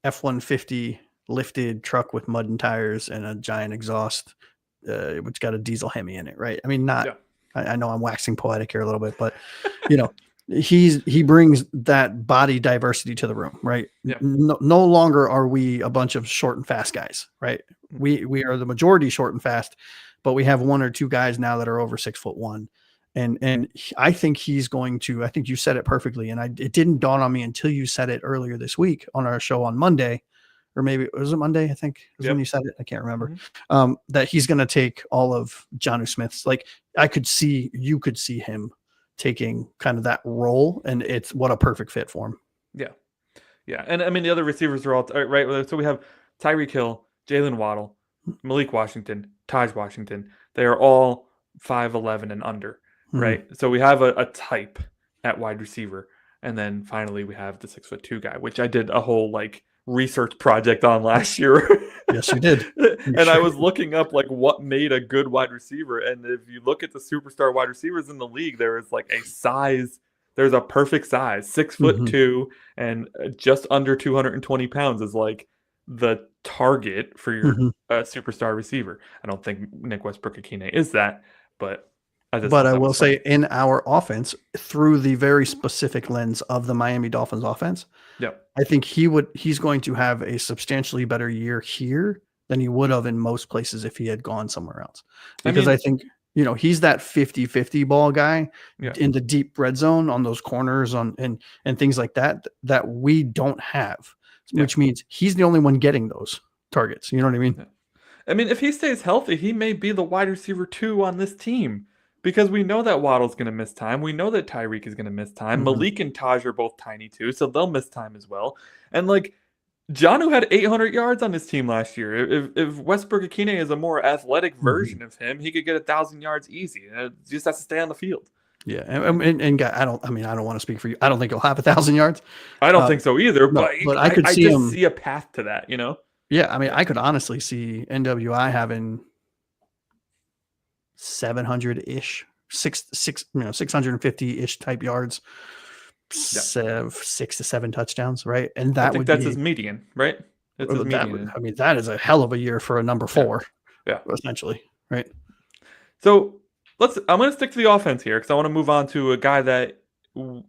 F-150 lifted truck with mud and tires and a giant exhaust, which got a diesel Hemi in it, right? I mean, I know I'm waxing poetic here a little bit, but he brings that body diversity to the room, right? Yeah. No longer are we a bunch of short and fast guys, right? We are the majority short and fast, but we have one or two guys now that are over 6'1". And I think he's going to, I think you said it perfectly. And it didn't dawn on me until you said it earlier this week on our show on Monday, or maybe it was Monday, I think was when you said it. I can't remember. That he's going to take all of Jonnu Smith's, like you could see him taking kind of that role, and it's what a perfect fit for him. Yeah. Yeah. And I mean, the other receivers are all right. So we have Tyreek Hill, Jalen Waddle, Malik Washington, Taj Washington. They are all 5'11" and under, right? So we have a type at wide receiver. And then finally we have the 6'2" guy, which I did a whole like research project on last year. Yes, you did. I was looking up like what made a good wide receiver. And if you look at the superstar wide receivers in the league, there is like there's a perfect size, 6'2" and just under 220 pounds is like the target for your superstar receiver. I don't think Nick Westbrook-Ikhine is that, but I will say in our offense, through the very specific lens of the Miami Dolphins offense, I think he's going to have a substantially better year here than he would have in most places if he had gone somewhere else. Because I think, he's that 50-50 ball guy in the deep red zone on those corners and things like that we don't have, which means he's the only one getting those targets. You know what I mean? Yeah. I mean, if he stays healthy, he may be the wide receiver 2 on this team. Because we know that Waddle's going to miss time. We know that Tyreek is going to miss time. Malik and Taj are both tiny too, so they'll miss time as well. And like, Jonnu had 800 yards on his team last year. If Westbrook-Ikhine is a more athletic version of him, he could get 1,000 yards easy. He just has to stay on the field. Yeah, and I don't want to speak for you. I don't think he'll have 1,000 yards. I don't think so either. No, but I could see a path to that. Yeah, I mean, I could honestly see NWI having 700-ish, 650-ish type yards, 6 to 7 touchdowns, right? And that's his median, right? That's his median. I mean, that is a hell of a year for a number 4. Yeah. Essentially, right? So I'm going to stick to the offense here because I want to move on to a guy that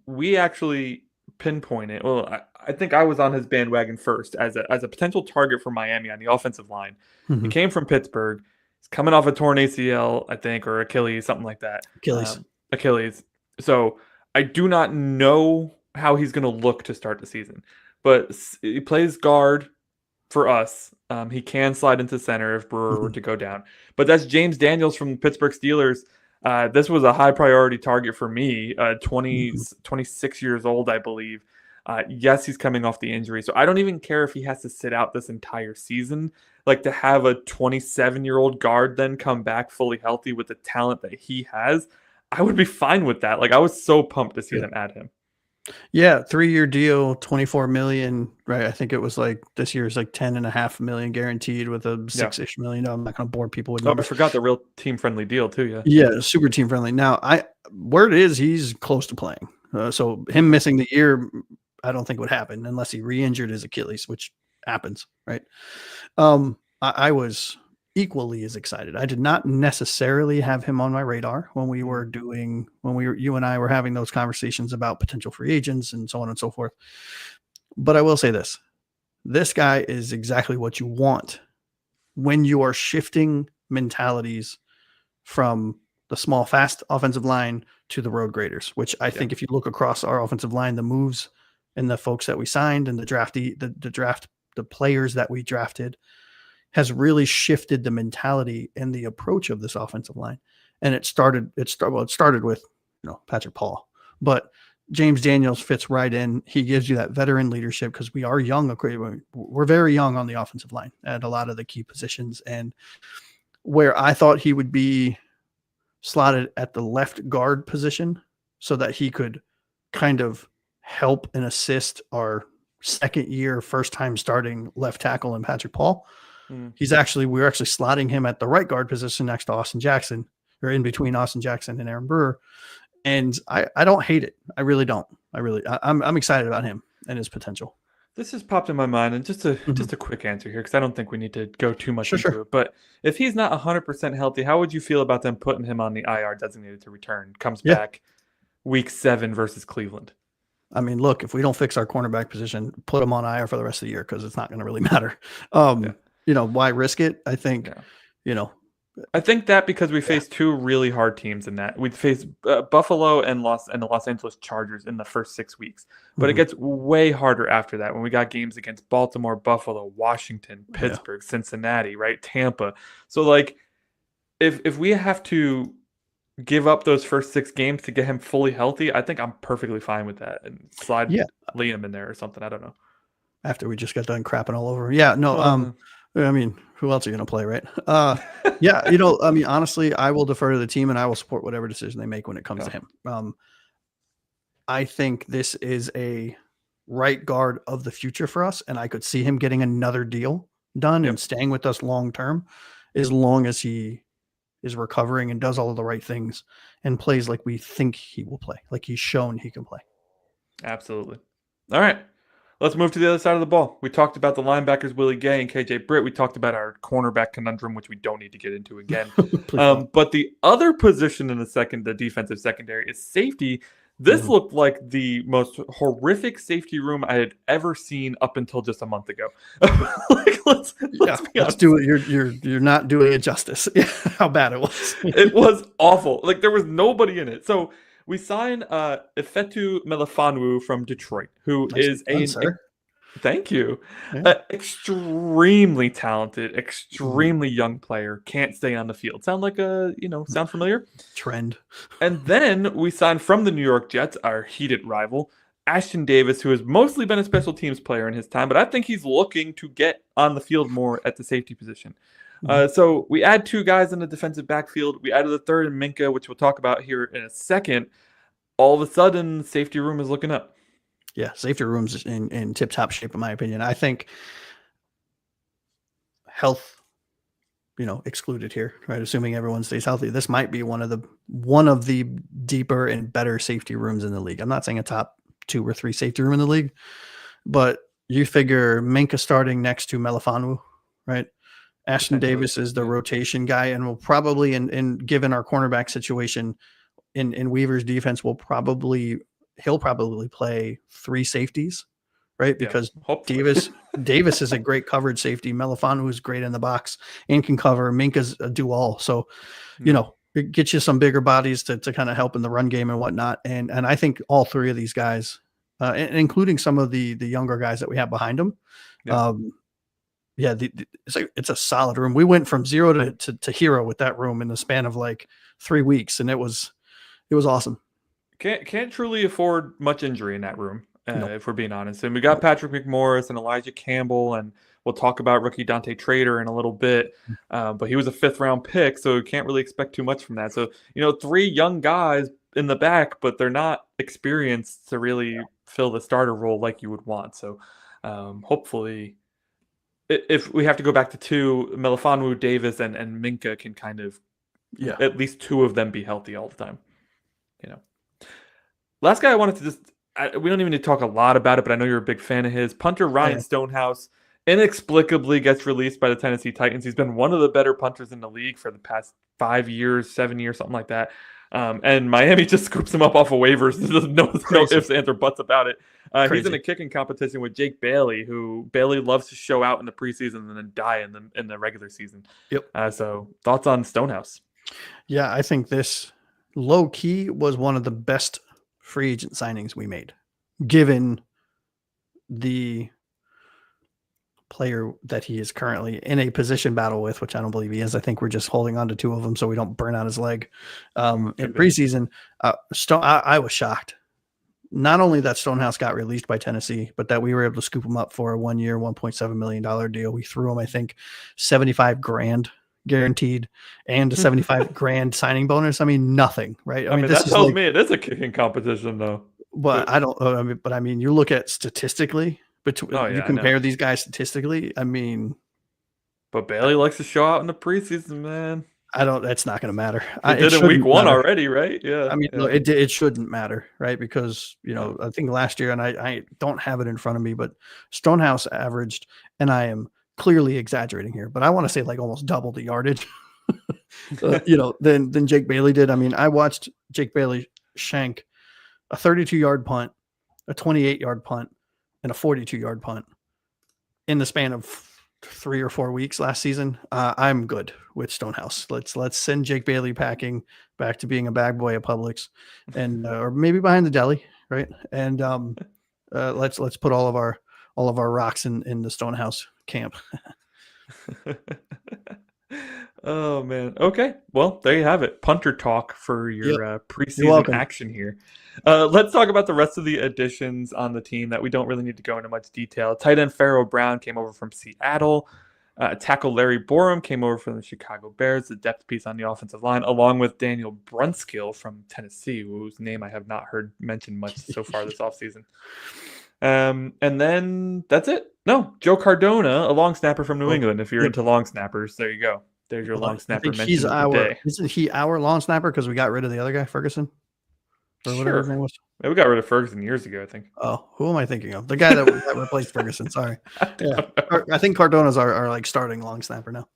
we actually pinpointed. Well, I think I was on his bandwagon first as a potential target for Miami on the offensive line. He came from Pittsburgh. He's coming off a torn ACL, I think, or Achilles, something like that. Achilles. So I do not know how he's going to look to start the season. But he plays guard for us. He can slide into center if Brewer were to go down. But that's James Daniels from the Pittsburgh Steelers. This was a high priority target for me. 26 years old, I believe. Yes, he's coming off the injury. So I don't even care if he has to sit out this entire season. Like, to have a 27-year-old guard then come back fully healthy with the talent that he has, I would be fine with that. Like, I was so pumped to see them add him. Yeah, 3-year deal, $24 million, right? I think it was like this year's like $10.5 million guaranteed with a $6-ish million. I'm not going to bore people with numbers. I forgot the real team-friendly deal too. Yeah, super team-friendly. Now, word is he's close to playing. So him missing the year, I don't think would happen unless he re-injured his Achilles, which happens, right? I was equally as excited. I did not necessarily have him on my radar when you and I were having those conversations about potential free agents and so on and so forth. But I will say this guy is exactly what you want when you are shifting mentalities from the small, fast offensive line to the road graders, which I think if you look across our offensive line, the moves and the folks that we signed and the players that we drafted has really shifted the mentality and the approach of this offensive line. And it started with, Patrick Paul, but James Daniels fits right in. He gives you that veteran leadership because we are young. We're very young on the offensive line at a lot of the key positions. And where I thought he would be slotted at the left guard position so that he could kind of help and assist our second year, first time starting left tackle in Patrick Paul. We're actually slotting him at the right guard position next to Austin Jackson, or in between Austin Jackson and Aaron Brewer. And I don't hate it. I really don't. I'm excited about him and his potential. This just popped in my mind, and just a quick answer here, because I don't think we need to go too much into it. But if he's not 100% healthy, how would you feel about them putting him on the IR designated to return? Comes back week 7 versus Cleveland. I mean, look, if we don't fix our cornerback position, put them on IR for the rest of the year because it's not going to really matter. Why risk it? I think, I think that because we faced 2 really hard teams in that. We faced Buffalo and the Los Angeles Chargers in the first 6 weeks. But it gets way harder after that when we got games against Baltimore, Buffalo, Washington, Pittsburgh, Cincinnati, right? Tampa. So, like, if we have to give up those first 6 games to get him fully healthy, I think I'm perfectly fine with that and slide Liam in there or something. I don't know. After we just got done crapping all over. Yeah, no, I mean, who else are you going to play, right? I mean, honestly, I will defer to the team and I will support whatever decision they make when it comes to him. I think this is a right guard of the future for us, and I could see him getting another deal done and staying with us long term as long as he is recovering and does all of the right things and plays like we think he will play, like he's shown he can play. Absolutely. All right. Let's move to the other side of the ball. We talked about the linebackers, Willie Gay and KJ Britt. We talked about our cornerback conundrum, which we don't need to get into again. But the other position in the defensive secondary is safety. This looked like the most horrific safety room I had ever seen up until just a month ago. Let's do it. You're not doing it justice. How bad it was. It was awful. Like, there was nobody in it. So we signed Ifeatu Melifonwu from Detroit, who is thank you, extremely talented, extremely young player. Can't stay on the field. Sound familiar? Trend. And then we signed from the New York Jets, our heated rival, Ashton Davis, who has mostly been a special teams player in his time, but I think he's looking to get on the field more at the safety position. So we add 2 guys in the defensive backfield. We added a third in Minka, which we'll talk about here in a second. All of a sudden, safety room is looking up. Yeah, safety room's in tip-top shape, in my opinion. I think health, excluded here, right? Assuming everyone stays healthy, this might be one of the deeper and better safety rooms in the league. I'm not saying a top 2 or 3 safety room in the league, but you figure Minka starting next to Melifonwu, right? Ashton Davis is the rotation guy, and will probably, in given our cornerback situation in Weaver's defense, he'll probably play 3 safeties, right? Because Davis is a great coverage safety. Melifonwu is great in the box and can cover. Minka's a do-all. So, it gets you some bigger bodies to kind of help in the run game and whatnot. And I think all 3 of these guys, including some of the younger guys that we have behind them, it's a solid room. We went from 0 to hero with that room in the span of like 3 weeks, and it was awesome. Can't truly afford much injury in that room, if we're being honest. And we got Patrick McMorris and Elijah Campbell, and we'll talk about rookie Dante Trader in a little bit. But he was a 5th-round pick, so we can't really expect too much from that. So, 3 young guys in the back, but they're not experienced to really fill the starter role like you would want. So hopefully, if we have to go back to 2, Melifonwu, Davis, and Minka can kind of at least 2 of them be healthy all the time. Last guy I wanted to we don't even need to talk a lot about it, but I know you're a big fan of his. Punter Ryan Stonehouse inexplicably gets released by the Tennessee Titans. He's been one of the better punters in the league for the past 5 years, 7 years, something like that. And Miami just scoops him up off of waivers. There's no ifs, ands, or buts about it. He's in a kicking competition with Jake Bailey, who Bailey loves to show out in the preseason and then die in the regular season. Yep. So thoughts on Stonehouse? Yeah, I think this low key was one of the best free agent signings we made, given the player that he is currently in a position battle with, which I don't believe he is. I think we're just holding on to 2 of them so we don't burn out his leg. In preseason, I was shocked. Not only that Stonehouse got released by Tennessee, but that we were able to scoop him up for a 1-year, $1.7 million deal. We threw him, I think, $75,000 guaranteed and a $75,000 signing bonus. I mean, nothing, right? I mean that tells me it is a kicking competition, though. But I mean, you look at statistically, you compare these guys statistically. I mean, but Bailey likes to show out in the preseason, man. That's not going to matter. It did in week 1 already, right? Yeah. I mean, it shouldn't matter, right? Because, I think last year, and I don't have it in front of me, but Stonehouse averaged, and I am clearly exaggerating here, but I want to say like almost double the yardage, than Jake Bailey did. I mean, I watched Jake Bailey shank a 32-yard punt, a 28-yard punt, and a 42-yard punt in the span of 3 or 4 weeks last season, I'm good with Stonehouse. Let's send Jake Bailey packing back to being a bag boy at Publix, and or maybe behind the deli, right? And let's put all of our rocks in the Stonehouse camp. Oh man. Okay. Well, there you have it. Punter talk for your preseason welcome. action here. Let's talk about the rest of the additions on the team that we don't really need to go into much detail. Tight end Pharaoh Brown came over from Seattle. Tackle Larry Borum came over from the Chicago Bears, the depth piece on the offensive line, along with Daniel Brunskill from Tennessee, whose name I have not heard mentioned much so far this offseason. And then that's it. No, Joe Cardona, a long snapper from New England. If you're into long snappers, there you go. There's your long snapper mention of the day. Isn't he our long snapper because we got rid of the other guy, Ferguson? Or whatever his name was. Yeah, we got rid of Ferguson years ago, I think. Oh, who am I thinking of? The guy that replaced Ferguson. Sorry. I think Cardona's our like starting long snapper now.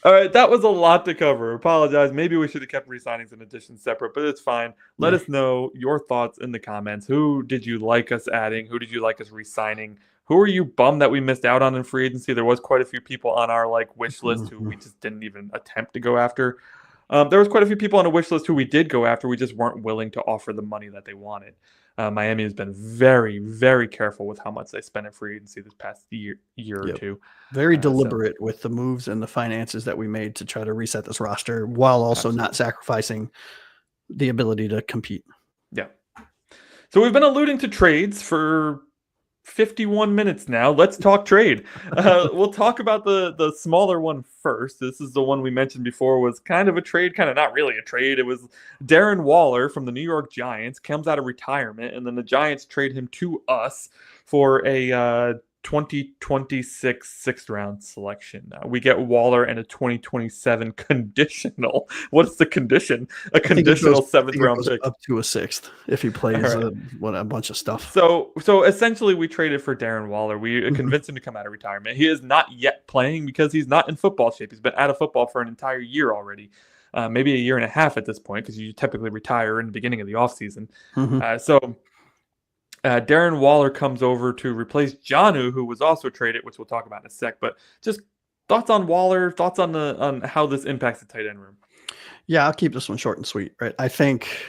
All right, that was a lot to cover. Apologize. Maybe we should have kept re-signings and additions separate, but it's fine. Let us know your thoughts in the comments. Who did you like us adding? Who did you like us re-signing? Who are you bummed that we missed out on in free agency? There was quite a few people on our wish list who we just didn't even attempt to go after. There was quite a few people on a wish list who we did go after. We just weren't willing to offer the money that they wanted. Miami has been very, very careful with how much they spent in free agency this past year or two. Very deliberate with the moves and the finances that we made to try to reset this roster while also not sacrificing the ability to compete. Yeah. So we've been alluding to trades for 51 minutes now. Let's talk trade. We'll talk about the smaller one first. This is the one we mentioned before was kind of a trade, kind of not really a trade. It was Darren Waller from the New York Giants comes out of retirement, and then the Giants trade him to us for a 2026 sixth round selection. We get Waller and a 2027 conditional. What's the condition? A conditional seventh round pick up to a sixth if he plays a bunch of stuff. So essentially, we traded for Darren Waller. We convinced him to come out of retirement. He is not yet playing because he's not in football shape. He's been out of football for an entire year already. Maybe a year and a half at this point because you typically retire in the beginning of the offseason. Darren Waller comes over to replace Jonnu, who was also traded, which we'll talk about in a sec. But just thoughts on Waller, thoughts on how this impacts the tight end room. Yeah, I'll keep this one short and sweet. Right, I think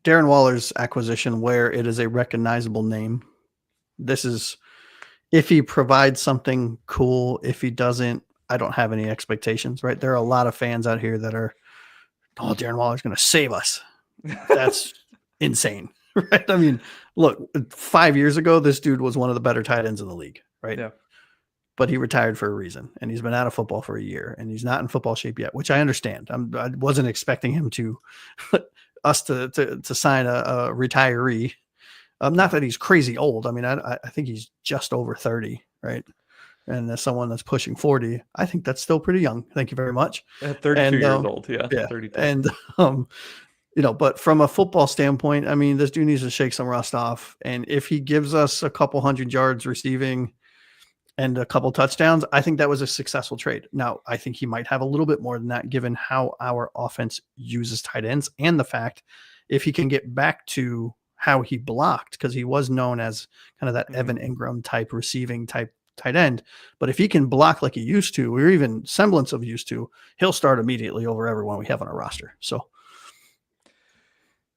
Darren Waller's acquisition, where it is a recognizable name, this is if he provides something cool. If he doesn't, I don't have any expectations. Right, there are a lot of fans out here that are, oh, Darren Waller's going to save us. That's insane. Right. I mean, look, 5 years ago, this dude was one of the better tight ends in the league. Right. Yeah. But he retired for a reason, and he's been out of football for a year, and he's not in football shape yet, which I understand. I wasn't expecting him to sign a retiree. Not that he's crazy old. I mean, I think he's just over 30. Right. And as someone that's pushing 40, I think that's still pretty young. Thank you very much. 32 years old. Yeah. 32. And, but from a football standpoint, I mean, this dude needs to shake some rust off. And if he gives us a couple hundred yards receiving and a couple touchdowns, I think that was a successful trade. Now, I think he might have a little bit more than that, given how our offense uses tight ends and the fact if he can get back to how he blocked, because he was known as kind of that Evan Ingram type receiving type tight end. But if he can block like he used to, or even semblance of used to, he'll start immediately over everyone we have on our roster. So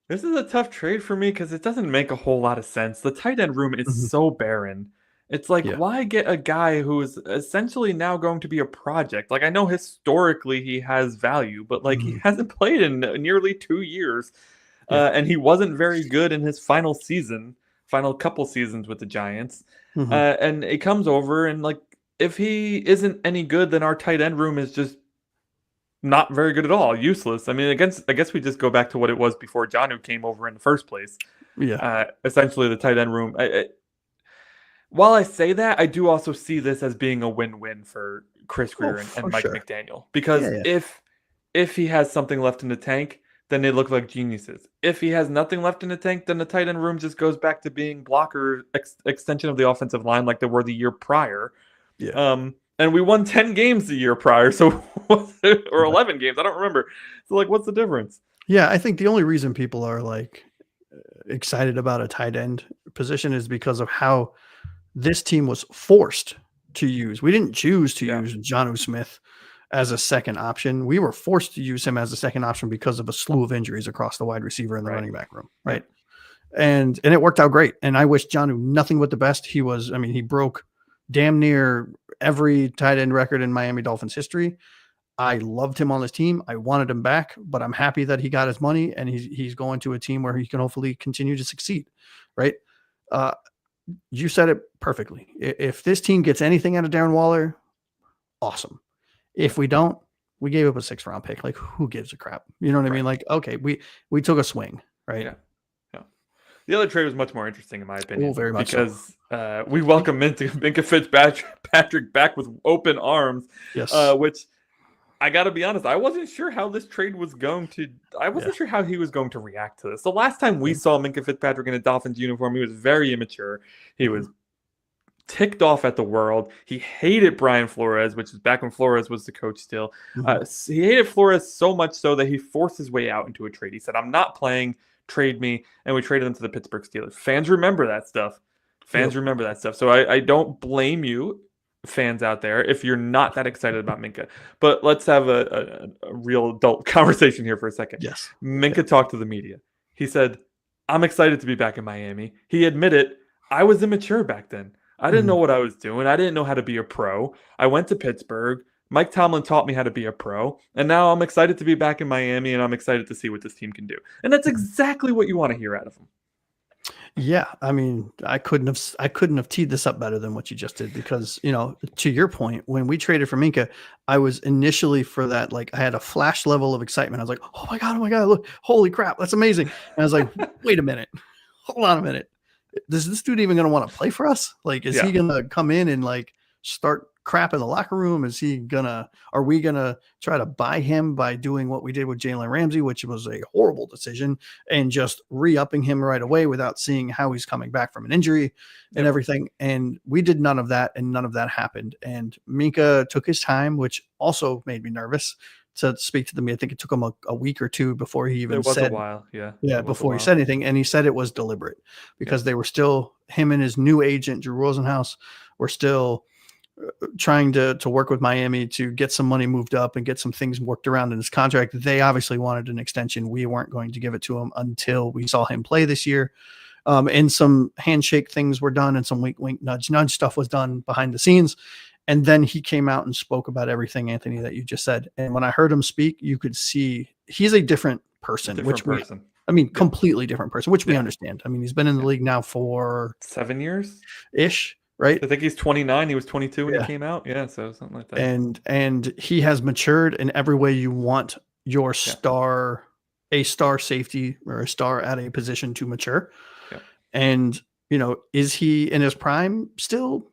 this is a tough trade for me because it doesn't make a whole lot of sense. The tight end room is so barren. It's like, why get a guy who is essentially now going to be a project? Like, I know historically he has value, but he hasn't played in nearly 2 years. And he wasn't very good in his final couple seasons with the Giants. And it comes over and if he isn't any good, then our tight end room is just not very good at all. Useless. I mean, I guess we just go back to what it was before Jonnu came over in the first place. Yeah. Essentially, the tight end room. While I say that, I do also see this as being a win-win for Chris Grier and Mike McDaniel. Because if he has something left in the tank, then they look like geniuses. If he has nothing left in the tank, then the tight end room just goes back to being blocker extension of the offensive line like they were the year prior. Yeah. And we won 10 games the year prior, or 11 games. I don't remember. So, what's the difference? Yeah, I think the only reason people are excited about a tight end position is because of how this team was forced to use. We didn't choose to use Jonnu Smith as a second option. We were forced to use him as a second option because of a slew of injuries across the wide receiver and the running back room. Right. And it worked out great. And I wish Jonnu nothing but the best. He broke damn near every tight end record in Miami Dolphins history. I loved him on this team. I wanted him back, but I'm happy that he got his money and he's going to a team where he can hopefully continue to succeed. Right. You said it perfectly. If this team gets anything out of Darren Waller, awesome. If we don't, we gave up a 6th round pick. Like, who gives a crap? You know what I mean? Like, okay, we took a swing, right? Yeah. The other trade was much more interesting, in my opinion. Very much because we welcome Minkah Fitzpatrick back with open arms. Yes. Which I got to be honest, I wasn't sure how this trade was going to. I wasn't sure how he was going to react to this. The last time we saw Minkah Fitzpatrick in a Dolphins uniform, he was very immature. He was ticked off at the world. He hated Brian Flores, which is back when Flores was the coach still. He hated Flores so much so that he forced his way out into a trade. He said, "I'm not playing. Trade me," and we traded him to the Pittsburgh Steelers. Fans remember that stuff. Remember that stuff. So I don't blame you, fans out there, if you're not that excited about Minkah. But let's have a real adult conversation here for a second. Yes. Minkah talked to the media. He said, "I'm excited to be back in Miami." He admitted, "I was immature back then. I didn't know what I was doing. I didn't know how to be a pro. I went to Pittsburgh. Mike Tomlin taught me how to be a pro, and now I'm excited to be back in Miami, and I'm excited to see what this team can do." And that's exactly what you want to hear out of him. Yeah, I mean, I couldn't have teed this up better than what you just did because, to your point, when we traded for Minkah, I was initially for that, like I had a flash level of excitement. I was like, oh my God, look, holy crap, that's amazing. And I was like, wait a minute, hold on a minute. Is this dude even going to want to play for us? Like, is he going to come in and like start crap in the locker room? Are we gonna try to buy him by doing what we did with Jalen Ramsey, which was a horrible decision, and just re-upping him right away without seeing how he's coming back from an injury and everything? And we did none of that, and none of that happened. And Minkah took his time, which also made me nervous to speak to them. I think it took him a week or two before he even said a while. Before he said anything. And he said it was deliberate because they were still, him and his new agent, Drew Rosenhaus, were still trying to work with Miami to get some money moved up and get some things worked around in his contract. They obviously wanted an extension. We weren't going to give it to him until we saw him play this year. And some handshake things were done and some wink, wink, nudge, nudge stuff was done behind the scenes. And then he came out and spoke about everything, Anthony, that you just said. And when I heard him speak, you could see he's a different person, completely different person, which we understand. I mean, he's been in the league now for 7 years ish. Right. I think he's 29. He was 22 when he came out. Yeah. So something like that. And he has matured in every way you want your a star safety or a star at a position to mature. Yeah. And, is he in his prime still?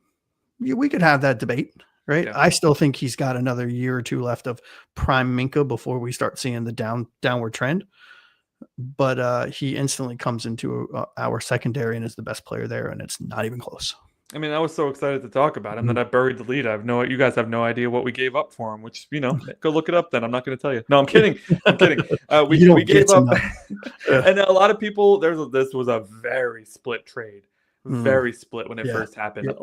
We could have that debate, right? Yeah. I still think he's got another year or two left of prime Minkah before we start seeing the downward trend. But he instantly comes into our secondary and is the best player there. And it's not even close. I mean, I was so excited to talk about him that I buried the lead. You guys have no idea what we gave up for him, which, go look it up then. I'm not going to tell you. No, I'm kidding. We gave up. And a lot of people, this was a very split trade. Very split when it first happened.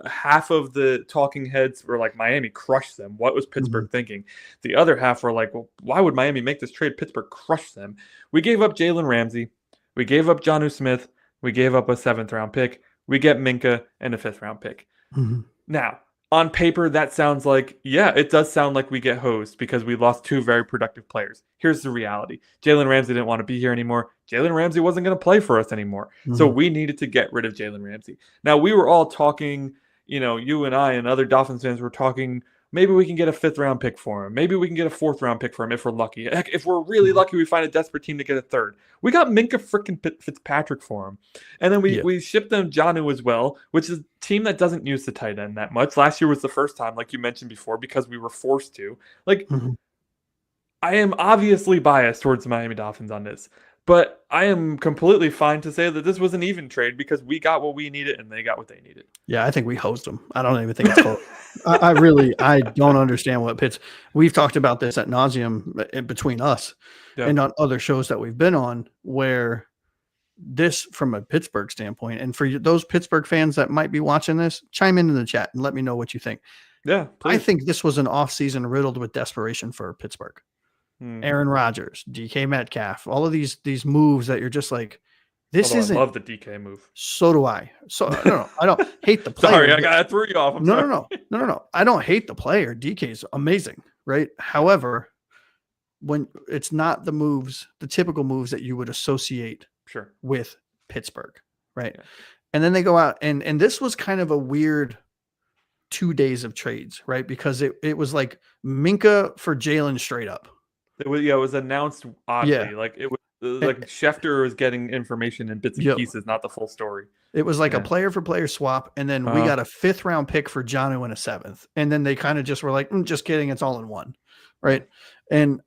Half of the talking heads were like, Miami crushed them. What was Pittsburgh thinking? The other half were like, well, why would Miami make this trade? Pittsburgh crushed them. We gave up Jalen Ramsey. We gave up Jonnu Smith. We gave up a 7th round pick. We get Minkah and a 5th round pick. Now, on paper, that sounds like, it does sound like we get hosed because we lost 2 very productive players. Here's the reality. Jalen Ramsey didn't want to be here anymore. Jalen Ramsey wasn't going to play for us anymore. So we needed to get rid of Jalen Ramsey. Now, we were all talking, you and I and other Dolphins fans were talking, maybe we can get a 5th round pick for him. Maybe we can get a 4th round pick for him if we're lucky. Heck, if we're really lucky, we find a desperate team to get a 3rd. We got Minkah freaking Fitzpatrick for him. And then we shipped them Jonnu as well, which is a team that doesn't use the tight end that much. Last year was the first time, like you mentioned before, because we were forced to. I am obviously biased towards the Miami Dolphins on this, but I am completely fine to say that this was an even trade because we got what we needed and they got what they needed. Yeah, I think we hosed them. I don't even think it's close. I don't understand what Pitts. We've talked about this ad nauseum between us and on other shows that we've been on where this from a Pittsburgh standpoint, and for those Pittsburgh fans that might be watching this, chime in the chat and let me know what you think. Yeah, I please. think this was an offseason riddled with desperation for Pittsburgh. Aaron Rodgers, DK Metcalf, all of these moves that you're just like, this Although isn't. I love the DK move. So do I. So no, I don't hate the player. Sorry, I threw you off. I'm sorry. No. I don't hate the player. DK is amazing, right? However, when it's not the moves, the typical moves that you would associate with Pittsburgh, right? Yeah. And then they go out and this was kind of a weird 2 days of trades, right? Because it was like Minka for Jalen straight up. It was announced oddly. Yeah. Like it was like Schefter was getting information in bits and pieces, not the full story. It was like a player for player swap, and then we got a 5th round pick for Jonnu and a 7th, and then they kind of just were like, just kidding, it's all in one, right? And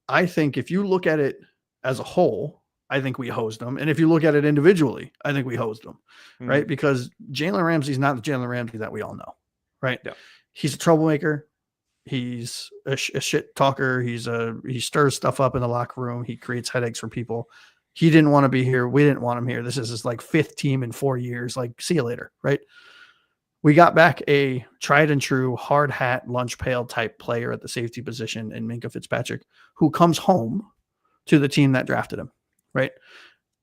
I think if you look at it as a whole, I think we hosed them, and if you look at it individually, I think we hosed them, right? Because Jalen Ramsey's not the Jalen Ramsey that we all know, right? Yeah. He's a troublemaker. He's a shit talker. He stirs stuff up in the locker room. He creates headaches for people. He didn't want to be here. We didn't want him here. This is his like 5th team in 4 years. Like, see you later, right? We got back a tried and true hard hat, lunch pail type player at the safety position in Minkah Fitzpatrick, who comes home to the team that drafted him, right?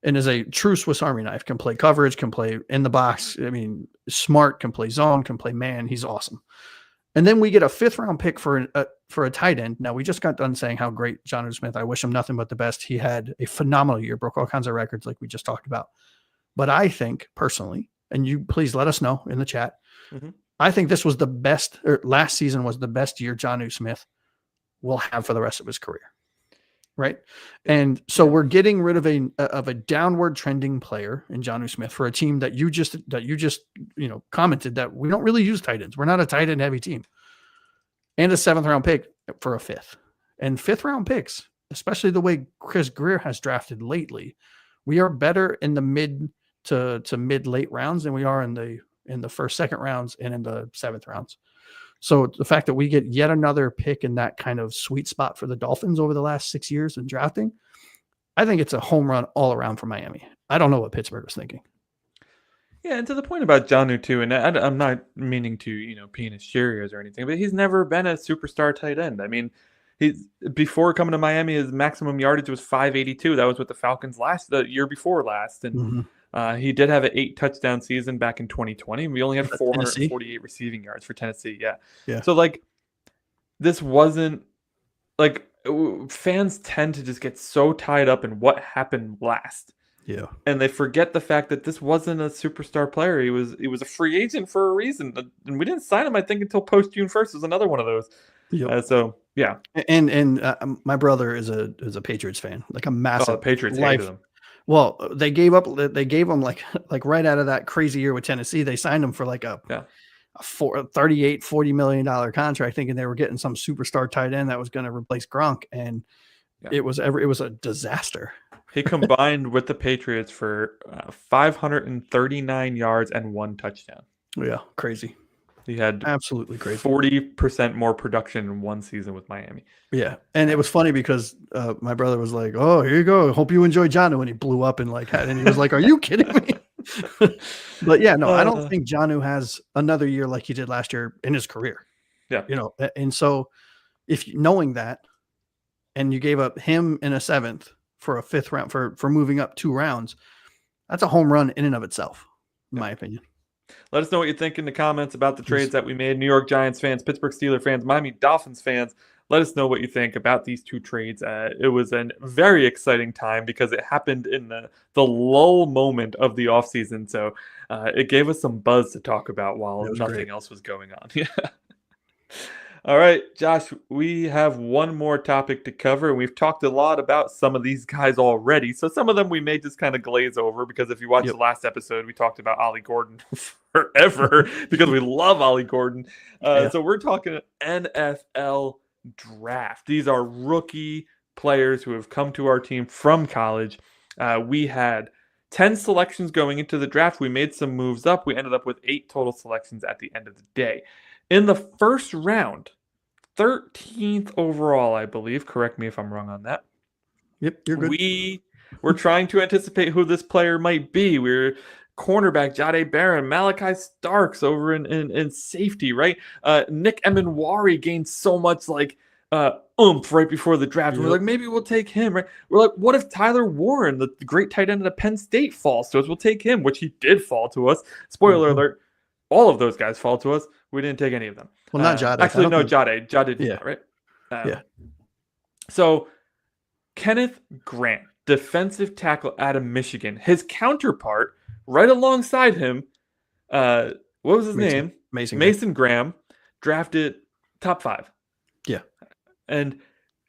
And is a true Swiss Army knife, can play coverage, can play in the box. I mean, smart, can play zone, can play man. He's awesome. And then we get a 5th round pick for a tight end. Now, we just got done saying how great Jonnu Smith. I wish him nothing but the best. He had a phenomenal year, broke all kinds of records like we just talked about. But I think personally, and you please let us know in the chat, I think this was the best, or last season was the best year Jonnu Smith will have for the rest of his career. Right. And so we're getting rid of a downward trending player in Jonnu Smith for a team that you just commented that we don't really use tight ends. We're not a tight end heavy team. And a 7th round pick for a 5th. And 5th round picks, especially the way Chris Grier has drafted lately, we are better in the mid to mid late rounds than we are in the first, second rounds and in the 7th rounds. So the fact that we get yet another pick in that kind of sweet spot for the Dolphins over the last 6 years in drafting, I think it's a home run all around for Miami. I don't know what Pittsburgh was thinking. Yeah, and to the point about Jonnu too, and I'm not meaning to, pee in his Cheerios or anything, but he's never been a superstar tight end. I mean, before coming to Miami, his maximum yardage was 582. That was with the Falcons the year before last, and he did have an 8 touchdown season back in 2020. We only had 448 receiving yards for Tennessee. Yeah. So like, this wasn't like, fans tend to just get so tied up in what happened last. Yeah. And they forget the fact that this wasn't a superstar player. He was a free agent for a reason, and we didn't sign him, I think, until post June 1st. Was another one of those. Yep. So yeah. And my brother is a Patriots fan, like a massive Patriots hated him. Well, they gave him like right out of that crazy year with Tennessee, they signed him for like a $38-40 million contract, thinking they were getting some superstar tight end that was going to replace Gronk. And it was a disaster. He combined with the Patriots for 539 yards and 1 touchdown. Yeah. Crazy. He had absolutely crazy 40% more production in one season with Miami. Yeah. And it was funny because my brother was like, "Oh, here you go. Hope you enjoy Jonnu." And he blew up and he was like, "Are you kidding me?" But yeah, no, I don't think Jonnu has another year like he did last year in his career. Yeah. And so if knowing that, and you gave up him in a 7th for a 5th round for moving up 2 rounds, that's a home run in and of itself, in my opinion. Let us know what you think in the comments about the trades that we made. New York Giants fans, Pittsburgh Steelers fans, Miami Dolphins fans. Let us know what you think about these 2 trades. It was a very exciting time because it happened in the lull moment of the offseason. So it gave us some buzz to talk about while nothing else was going on. Yeah. All right, Josh, we have one more topic to cover. We've talked a lot about some of these guys already. So some of them we may just kind of glaze over because if you watched the last episode, we talked about Ollie Gordon forever because we love Ollie Gordon. So we're talking NFL draft. These are rookie players who have come to our team from college. We had 10 selections going into the draft. We made some moves up. We ended up with 8 total selections at the end of the day. In the first round, 13th overall, I believe. Correct me if I'm wrong on that. Yep, you're good. We We're trying to anticipate who this player might be. We're cornerback Jade Barron, Malachi Starks over in safety, right? Nick Emenwari gained so much oomph right before the draft. Yep. We're like, maybe we'll take him, right? We're like, what if Tyler Warren, the great tight end of Penn State, falls to us? We'll take him, which he did fall to us. Spoiler alert, all of those guys fall to us. We didn't take any of them. Well, not Jade. Actually, no, Jade. Jade did not, right? Yeah. So Kenneth Grant, defensive tackle out of Michigan, his counterpart right alongside him, what was his name? Mason Graham, drafted top 5. Yeah. And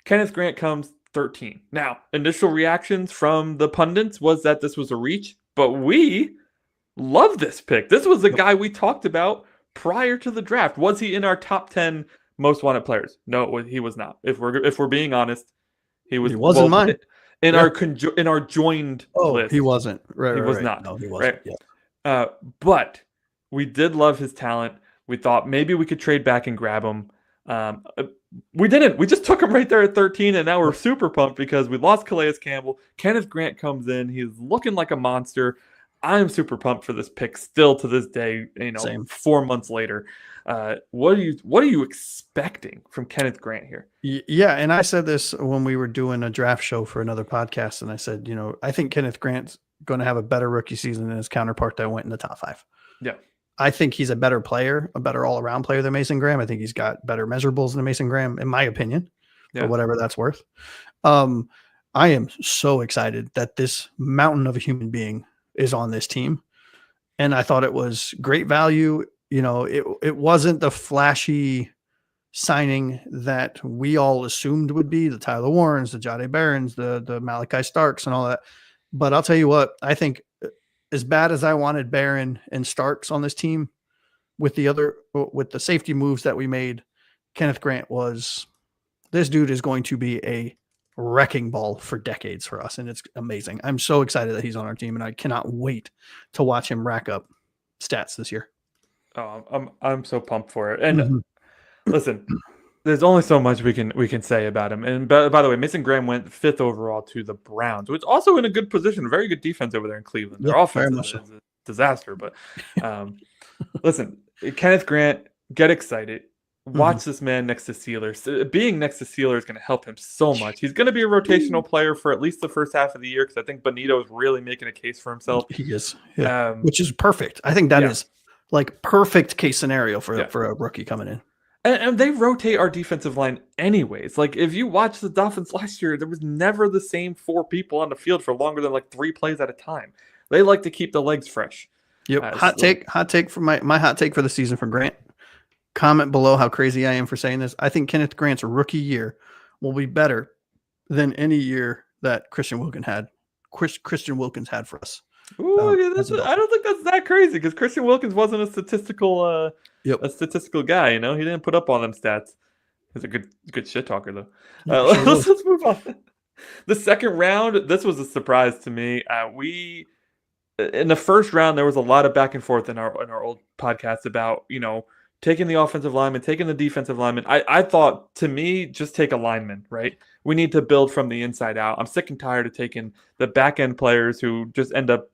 Kenneth Grant comes 13. Now, initial reactions from the pundits was that this was a reach, but we love this pick. This was the guy we talked about prior to the draft. Was he in our top 10 most wanted players? No, he was not. If we're being honest, he wasn't mine. In our joined list. He wasn't. Right, he was right. not. No, he wasn't. Right? Yeah. But we did love his talent. We thought maybe we could trade back and grab him. We didn't. We just took him right there at 13, and now we're super pumped because we lost Calais Campbell. Kenneth Grant comes in. He's looking like a monster. I'm super pumped for this pick still to this day, Same. 4 months later. What are you expecting from Kenneth Grant here? Yeah, and I said this when we were doing a draft show for another podcast, and I said, I think Kenneth Grant's going to have a better rookie season than his counterpart that went in the top 5. Yeah. I think he's a better player, a better all-around player than Mason Graham. I think he's got better measurables than Mason Graham, in my opinion, for whatever that's worth. I am so excited that this mountain of a human being is on this team. And I thought it was great value. It wasn't the flashy signing that we all assumed would be the Tyler Warrens, the Jade Barrons, the Malachi Starks and all that. But I'll tell you what, I think as bad as I wanted Barron and Starks on this team with the safety moves that we made, Kenneth Grant this dude is going to be a wrecking ball for decades for us. And it's amazing. I'm so excited that he's on our team, and I cannot wait to watch him rack up stats this year. Oh, I'm so pumped for it. And listen, there's only so much we can say about him. And by the way, Mason Graham went 5th overall to the Browns, which is also in a good position, very good defense over there in Cleveland. Their offense is a disaster. But listen, Kenneth Grant, get excited. Watch this man next to Sealer. Being next to Sealer is going to help him so much. He's going to be a rotational player for at least the first half of the year because I think Bonito is really making a case for himself. He is, which is perfect. I think that is like perfect case scenario for a rookie coming in. And they rotate our defensive line anyways. Like if you watch the Dolphins last year, there was never the same 4 people on the field for longer than 3 plays at a time. They like to keep the legs fresh. Yep. Hot take for my hot take for the season for Grant. Comment below how crazy I am for saying this. I think Kenneth Grant's rookie year will be better than any year that Christian Wilkins had for us. Ooh, I don't think that's that crazy because Christian Wilkins wasn't a statistical guy. He didn't put up all them stats. He's a good shit talker though. Let's move on. The second round, this was a surprise to me. In the first round, there was a lot of back and forth in our old podcast about taking the offensive lineman, taking the defensive lineman. I thought, to me, just take a lineman, right? We need to build from the inside out. I'm sick and tired of taking the back end players who just end up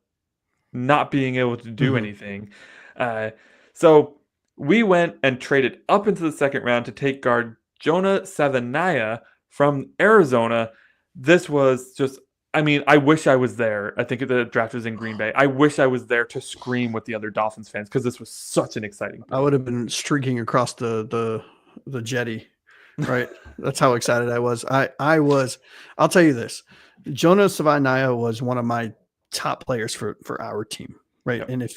not being able to do anything. So we went and traded up into the second round to take guard Jonah Savanaya from Arizona. This was just, I wish I was there. I think the draft was in Green Bay. I wish I was there to scream with the other Dolphins fans because this was such an exciting pick. I would have been streaking across the jetty, right? That's how excited I was. I'll tell you this. Jonah Savanaya was one of my top players for our team, right? Yep. And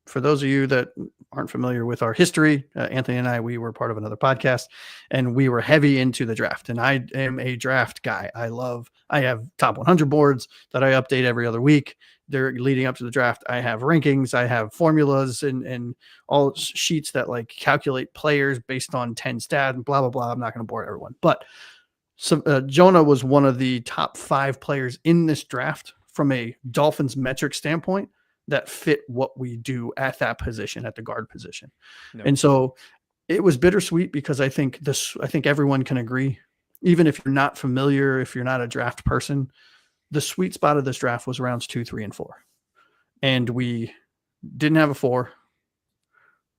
for those of you that aren't familiar with our history, Anthony and I, we were part of another podcast, and we were heavy into the draft. And I am a draft guy. I have top 100 boards that I update every other week. They're leading up to the draft. I have rankings. I have formulas and all sheets that calculate players based on 10 stats and blah, blah, blah. I'm not going to bore everyone. But Jonah was one of the top 5 players in this draft from a Dolphins metric standpoint that fit what we do at that position, at the guard position. No. And so it was bittersweet because I think everyone can agree, even if you're not familiar, if you're not a draft person, the sweet spot of this draft was rounds 2, 3, and 4. And we didn't have a 4.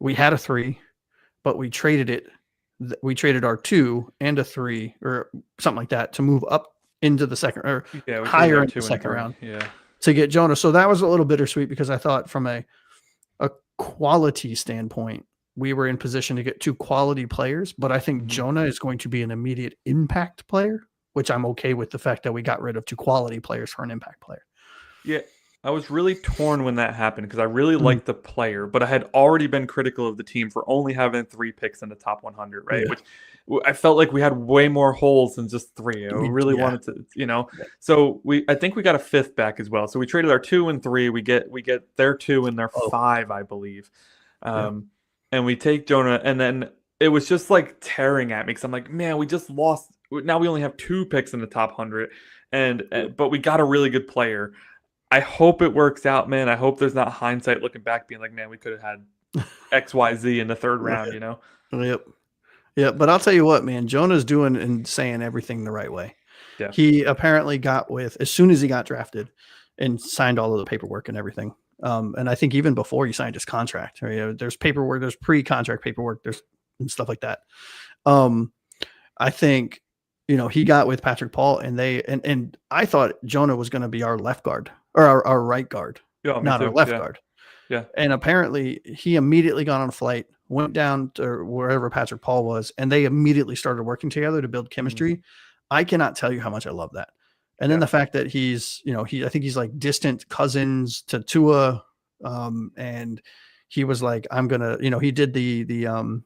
We had a 3, but we traded it. We traded our 2 and a 3 or something like that to move up into the second or higher in the second round to get Jonah. So that was a little bittersweet because I thought from a quality standpoint, we were in position to get 2 quality players, but I think Jonah is going to be an immediate impact player, which I'm okay with the fact that we got rid of 2 quality players for an impact player. Yeah. I was really torn when that happened because I really liked the player, but I had already been critical of the team for only having 3 picks in the top 100, right? Yeah. Which I felt like we had way more holes than just 3. I really wanted to, Yeah. So I think we got a 5th back as well. So we traded our 2 and 3. We get their 2 and their 5, I believe. And we take Jonah, and then it was just like tearing at me because I'm like, man, we just lost. Now we only have 2 picks in the top 100, but we got a really good player. I hope it works out, man. I hope there's not hindsight looking back being like, man, we could have had XYZ in the 3rd round, Yep. Yeah, but I'll tell you what, man, Jonah's doing and saying everything the right way. Yeah. He apparently got with, as soon as he got drafted and signed all of the paperwork and everything. And I think even before he signed his contract, there's paperwork, there's pre-contract paperwork, there's and stuff like that. I think, he got with Patrick Paul and I thought Jonah was going to be our left guard. Or our right guard, not our left guard. Yeah. And apparently he immediately got on a flight, went down to wherever Patrick Paul was, and they immediately started working together to build chemistry. I cannot tell you how much I love that. And then the fact that he's, I think he's like distant cousins to Tua. And he was like, I'm going to, he did the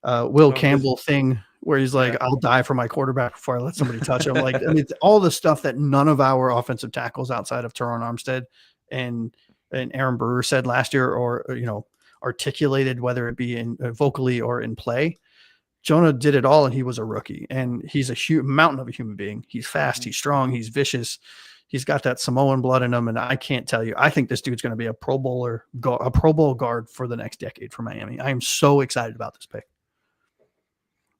Will Campbell thing where he's like, I'll die for my quarterback before I let somebody touch him. Like, I mean, all the stuff that none of our offensive tackles outside of Teron Armstead and Aaron Brewer said last year, or articulated, whether it be in vocally or in play. Jonah did it all, and he was a rookie, and he's a mountain of a human being. He's fast, he's strong, he's vicious. He's got that Samoan blood in him, and I can't tell you. I think this dude's going to be a Pro Bowl guard for the next decade for Miami. I am so excited about this pick.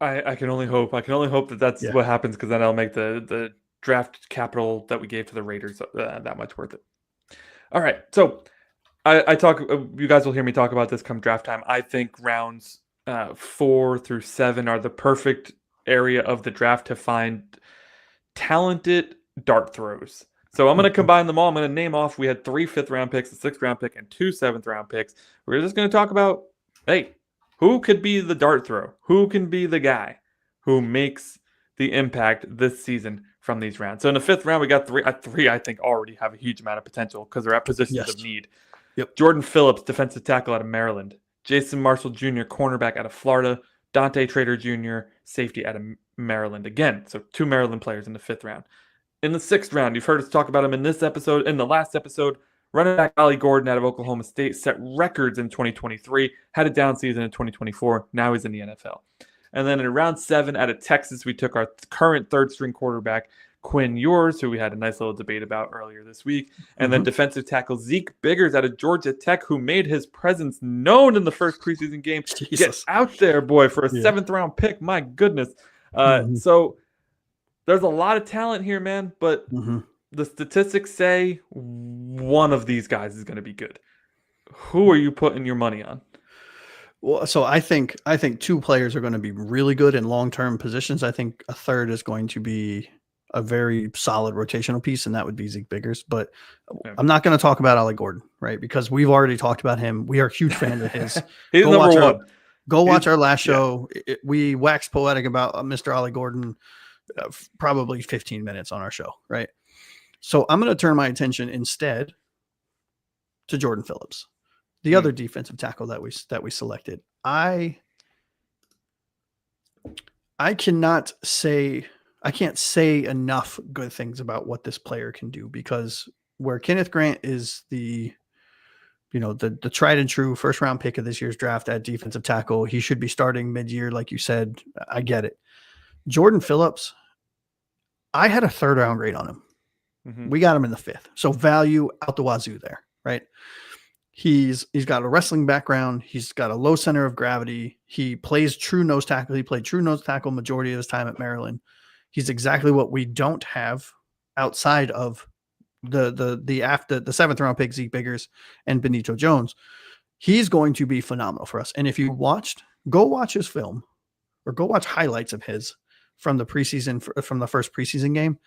I can only hope. I can only hope that that's what happens, because then I'll make the draft capital that we gave to the Raiders that much worth it. All right, so I talk. You guys will hear me talk about this come draft time. I think rounds 4 through 7 are the perfect area of the draft to find talented dart throws. So I'm going to combine them all. I'm going to name off. We had 3 5th-round picks, a 6th-round pick, and 2 7th-round picks. We're just going to talk about, hey, who could be the dart throw? Who can be the guy who makes the impact this season from these rounds? So in the 5th round, we got 3. 3, I think, already have a huge amount of potential because they're at positions of need. Yep. Jordan Phillips, defensive tackle out of Maryland. Jason Marshall Jr., cornerback out of Florida. Dante Trader Jr., safety out of Maryland. Again, so 2 Maryland players in the 5th round. In the 6th round, you've heard us talk about him in this episode. In the last episode, running back Ollie Gordon out of Oklahoma State set records in 2023, had a down season in 2024. Now he's in the NFL. And then in round 7 out of Texas, we took our current 3rd-string quarterback, Quinn Ewers, who we had a nice little debate about earlier this week. And then defensive tackle Zeke Biggers out of Georgia Tech, who made his presence known in the first preseason game. Jesus. Get out there, boy, for a 7th-round pick. My goodness. So there's a lot of talent here, man, but the statistics say one of these guys is going to be good. Who are you putting your money on? Well, so I think 2 players are going to be really good in long-term positions. I think a third is going to be a very solid rotational piece, and that would be Zeke Biggers. But I'm not going to talk about Ollie Gordon, right? Because we've already talked about him. We are huge fans of his. He's number 1. Go watch our last show. We waxed poetic about Mr. Ollie Gordon, probably 15 minutes on our show, right? So I'm going to turn my attention instead to Jordan Phillips, the other defensive tackle that we selected. I can't say enough good things about what this player can do, because where Kenneth Grant is the tried and true 1st-round pick of this year's draft at defensive tackle, he should be starting mid-year, like you said. I get it. Jordan Phillips, I had a 3rd-round grade on him. We got him in the 5th. So value out the wazoo there, right? He's got a wrestling background. He's got a low center of gravity. He plays true nose tackle. He played true nose tackle majority of his time at Maryland. He's exactly what we don't have outside of the seventh round pick Zeke Biggers and Benito Jones. He's going to be phenomenal for us. And if you go watch his film or go watch highlights of his from the preseason, from the first preseason game.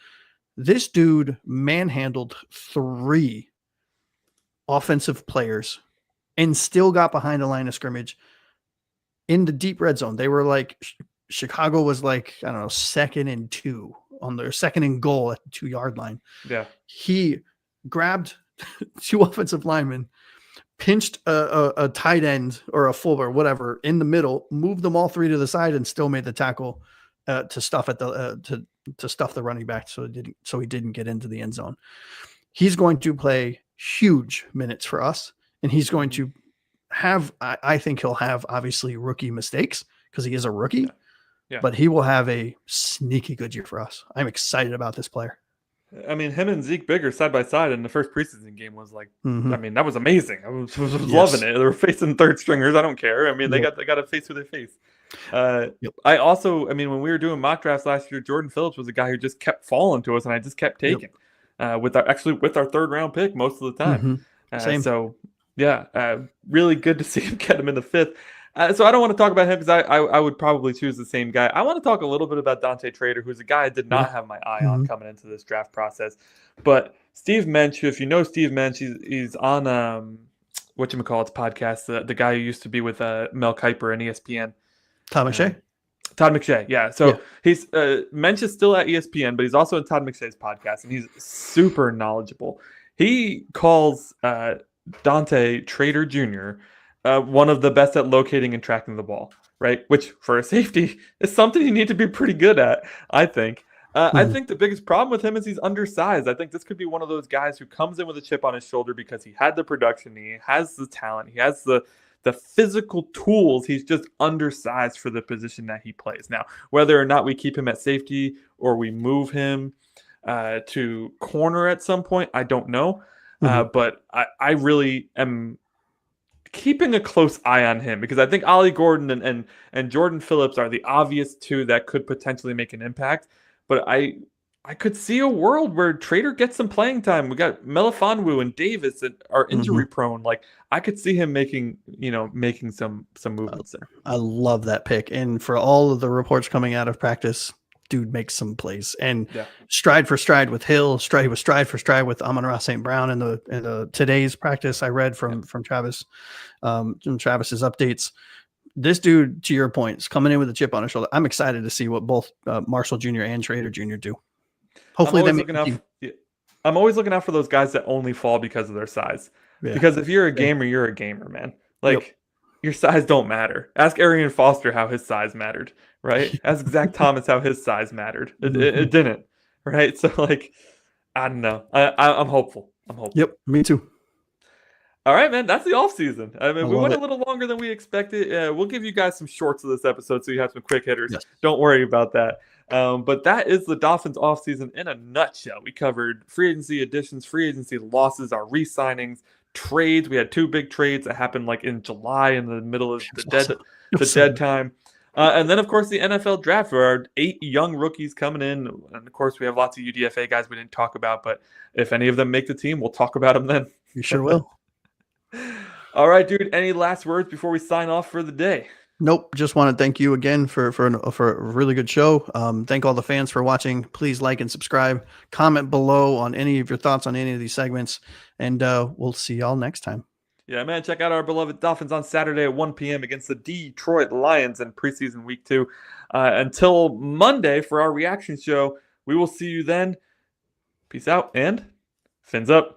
This dude manhandled 3 offensive players and still got behind the line of scrimmage in the deep red zone. They were like, Chicago was like, I don't know, 2nd and 2 on their 2nd and goal at the 2-yard line. Yeah. He grabbed 2 offensive linemen, pinched a tight end or a fullback or whatever in the middle, moved them all 3 to the side, and still made the tackle to stuff at the to stuff the running back so he didn't get into the end zone. He's going to play huge minutes for us, and he's going to have, I think he'll have obviously rookie mistakes because he is a rookie, but he will have a sneaky good year for us. I'm excited about this player. I mean, him and Zeke Biggers side by side in the first preseason game was like, I mean, that was amazing. I was loving it. They were facing third stringers. I don't care. I mean, they got to face who they face. I also, I mean, when we were doing mock drafts last year, Jordan Phillips was a guy who just kept falling to us, and I just kept taking with our 3rd round pick most of the time. Same. So yeah, really good to see him get him in the 5th. So I don't want to talk about him because I would probably choose the same guy. I want to talk a little bit about Dante Trader, who's a guy I did not have my eye on coming into this draft process. But Steve Mensch, if you know Steve Mensch, he's on whatchamacallit's podcast, the guy who used to be with Mel Kiper and ESPN. Todd McShay? Todd McShay, yeah. So he's Mensch is still at ESPN, but he's also in Todd McShay's podcast, and he's super knowledgeable. He calls Dante Trader Jr. One of the best at locating and tracking the ball, right? Which for a safety is something you need to be pretty good at, I think. I think the biggest problem with him is he's undersized. I think this could be one of those guys who comes in with a chip on his shoulder because he had the production, he has the talent, he has the physical tools. He's just undersized for the position that he plays. Now, whether or not we keep him at safety or we move him to corner at some point, I don't know. But I really am keeping a close eye on him because I think Ollie Gordon and Jordan Phillips are the obvious 2 that could potentially make an impact. But I could see a world where Trader gets some playing time. We got Melifonwu and Davis that are injury prone. Like I could see him making some movements there. I love that pick. And for all of the reports coming out of practice, dude makes some plays and stride for stride with Hill, stride for stride with Amon-Ra St. Brown in the today's practice I read from Travis, from Travis's updates. This dude, to your point, is coming in with a chip on his shoulder. I'm excited to see what both Marshall Jr. and Trader Jr. do. Hopefully I'm always looking out for those guys that only fall because of their size. Yeah. Because if you're a gamer, you're a gamer, man. Like your size don't matter. Ask Arian Foster how his size mattered, right? Ask Zach Thomas how his size mattered. It didn't, right? So like, I don't know. I'm hopeful. Yep, me too. All right, man. That's the off season. I mean, we went a little longer than we expected. We'll give you guys some shorts of this episode so you have some quick hitters. Yes. Don't worry about that. But that is the Dolphins off season in a nutshell. We covered free agency additions, free agency losses, our re-signings, trades. We had 2 big trades that happened like in July in the middle of the dead time. And then, of course, the NFL draft where our 8 young rookies coming in. And, of course, we have lots of UDFA guys we didn't talk about. But if any of them make the team, we'll talk about them then. You sure will. All right, dude. Any last words before we sign off for the day? Nope. Just want to thank you again for a really good show. Thank all the fans for watching. Please like and subscribe. Comment below on any of your thoughts on any of these segments. And we'll see y'all next time. Yeah, man. Check out our beloved Dolphins on Saturday at 1 p.m. against the Detroit Lions in preseason week 2. Until Monday for our reaction show, we will see you then. Peace out and fins up.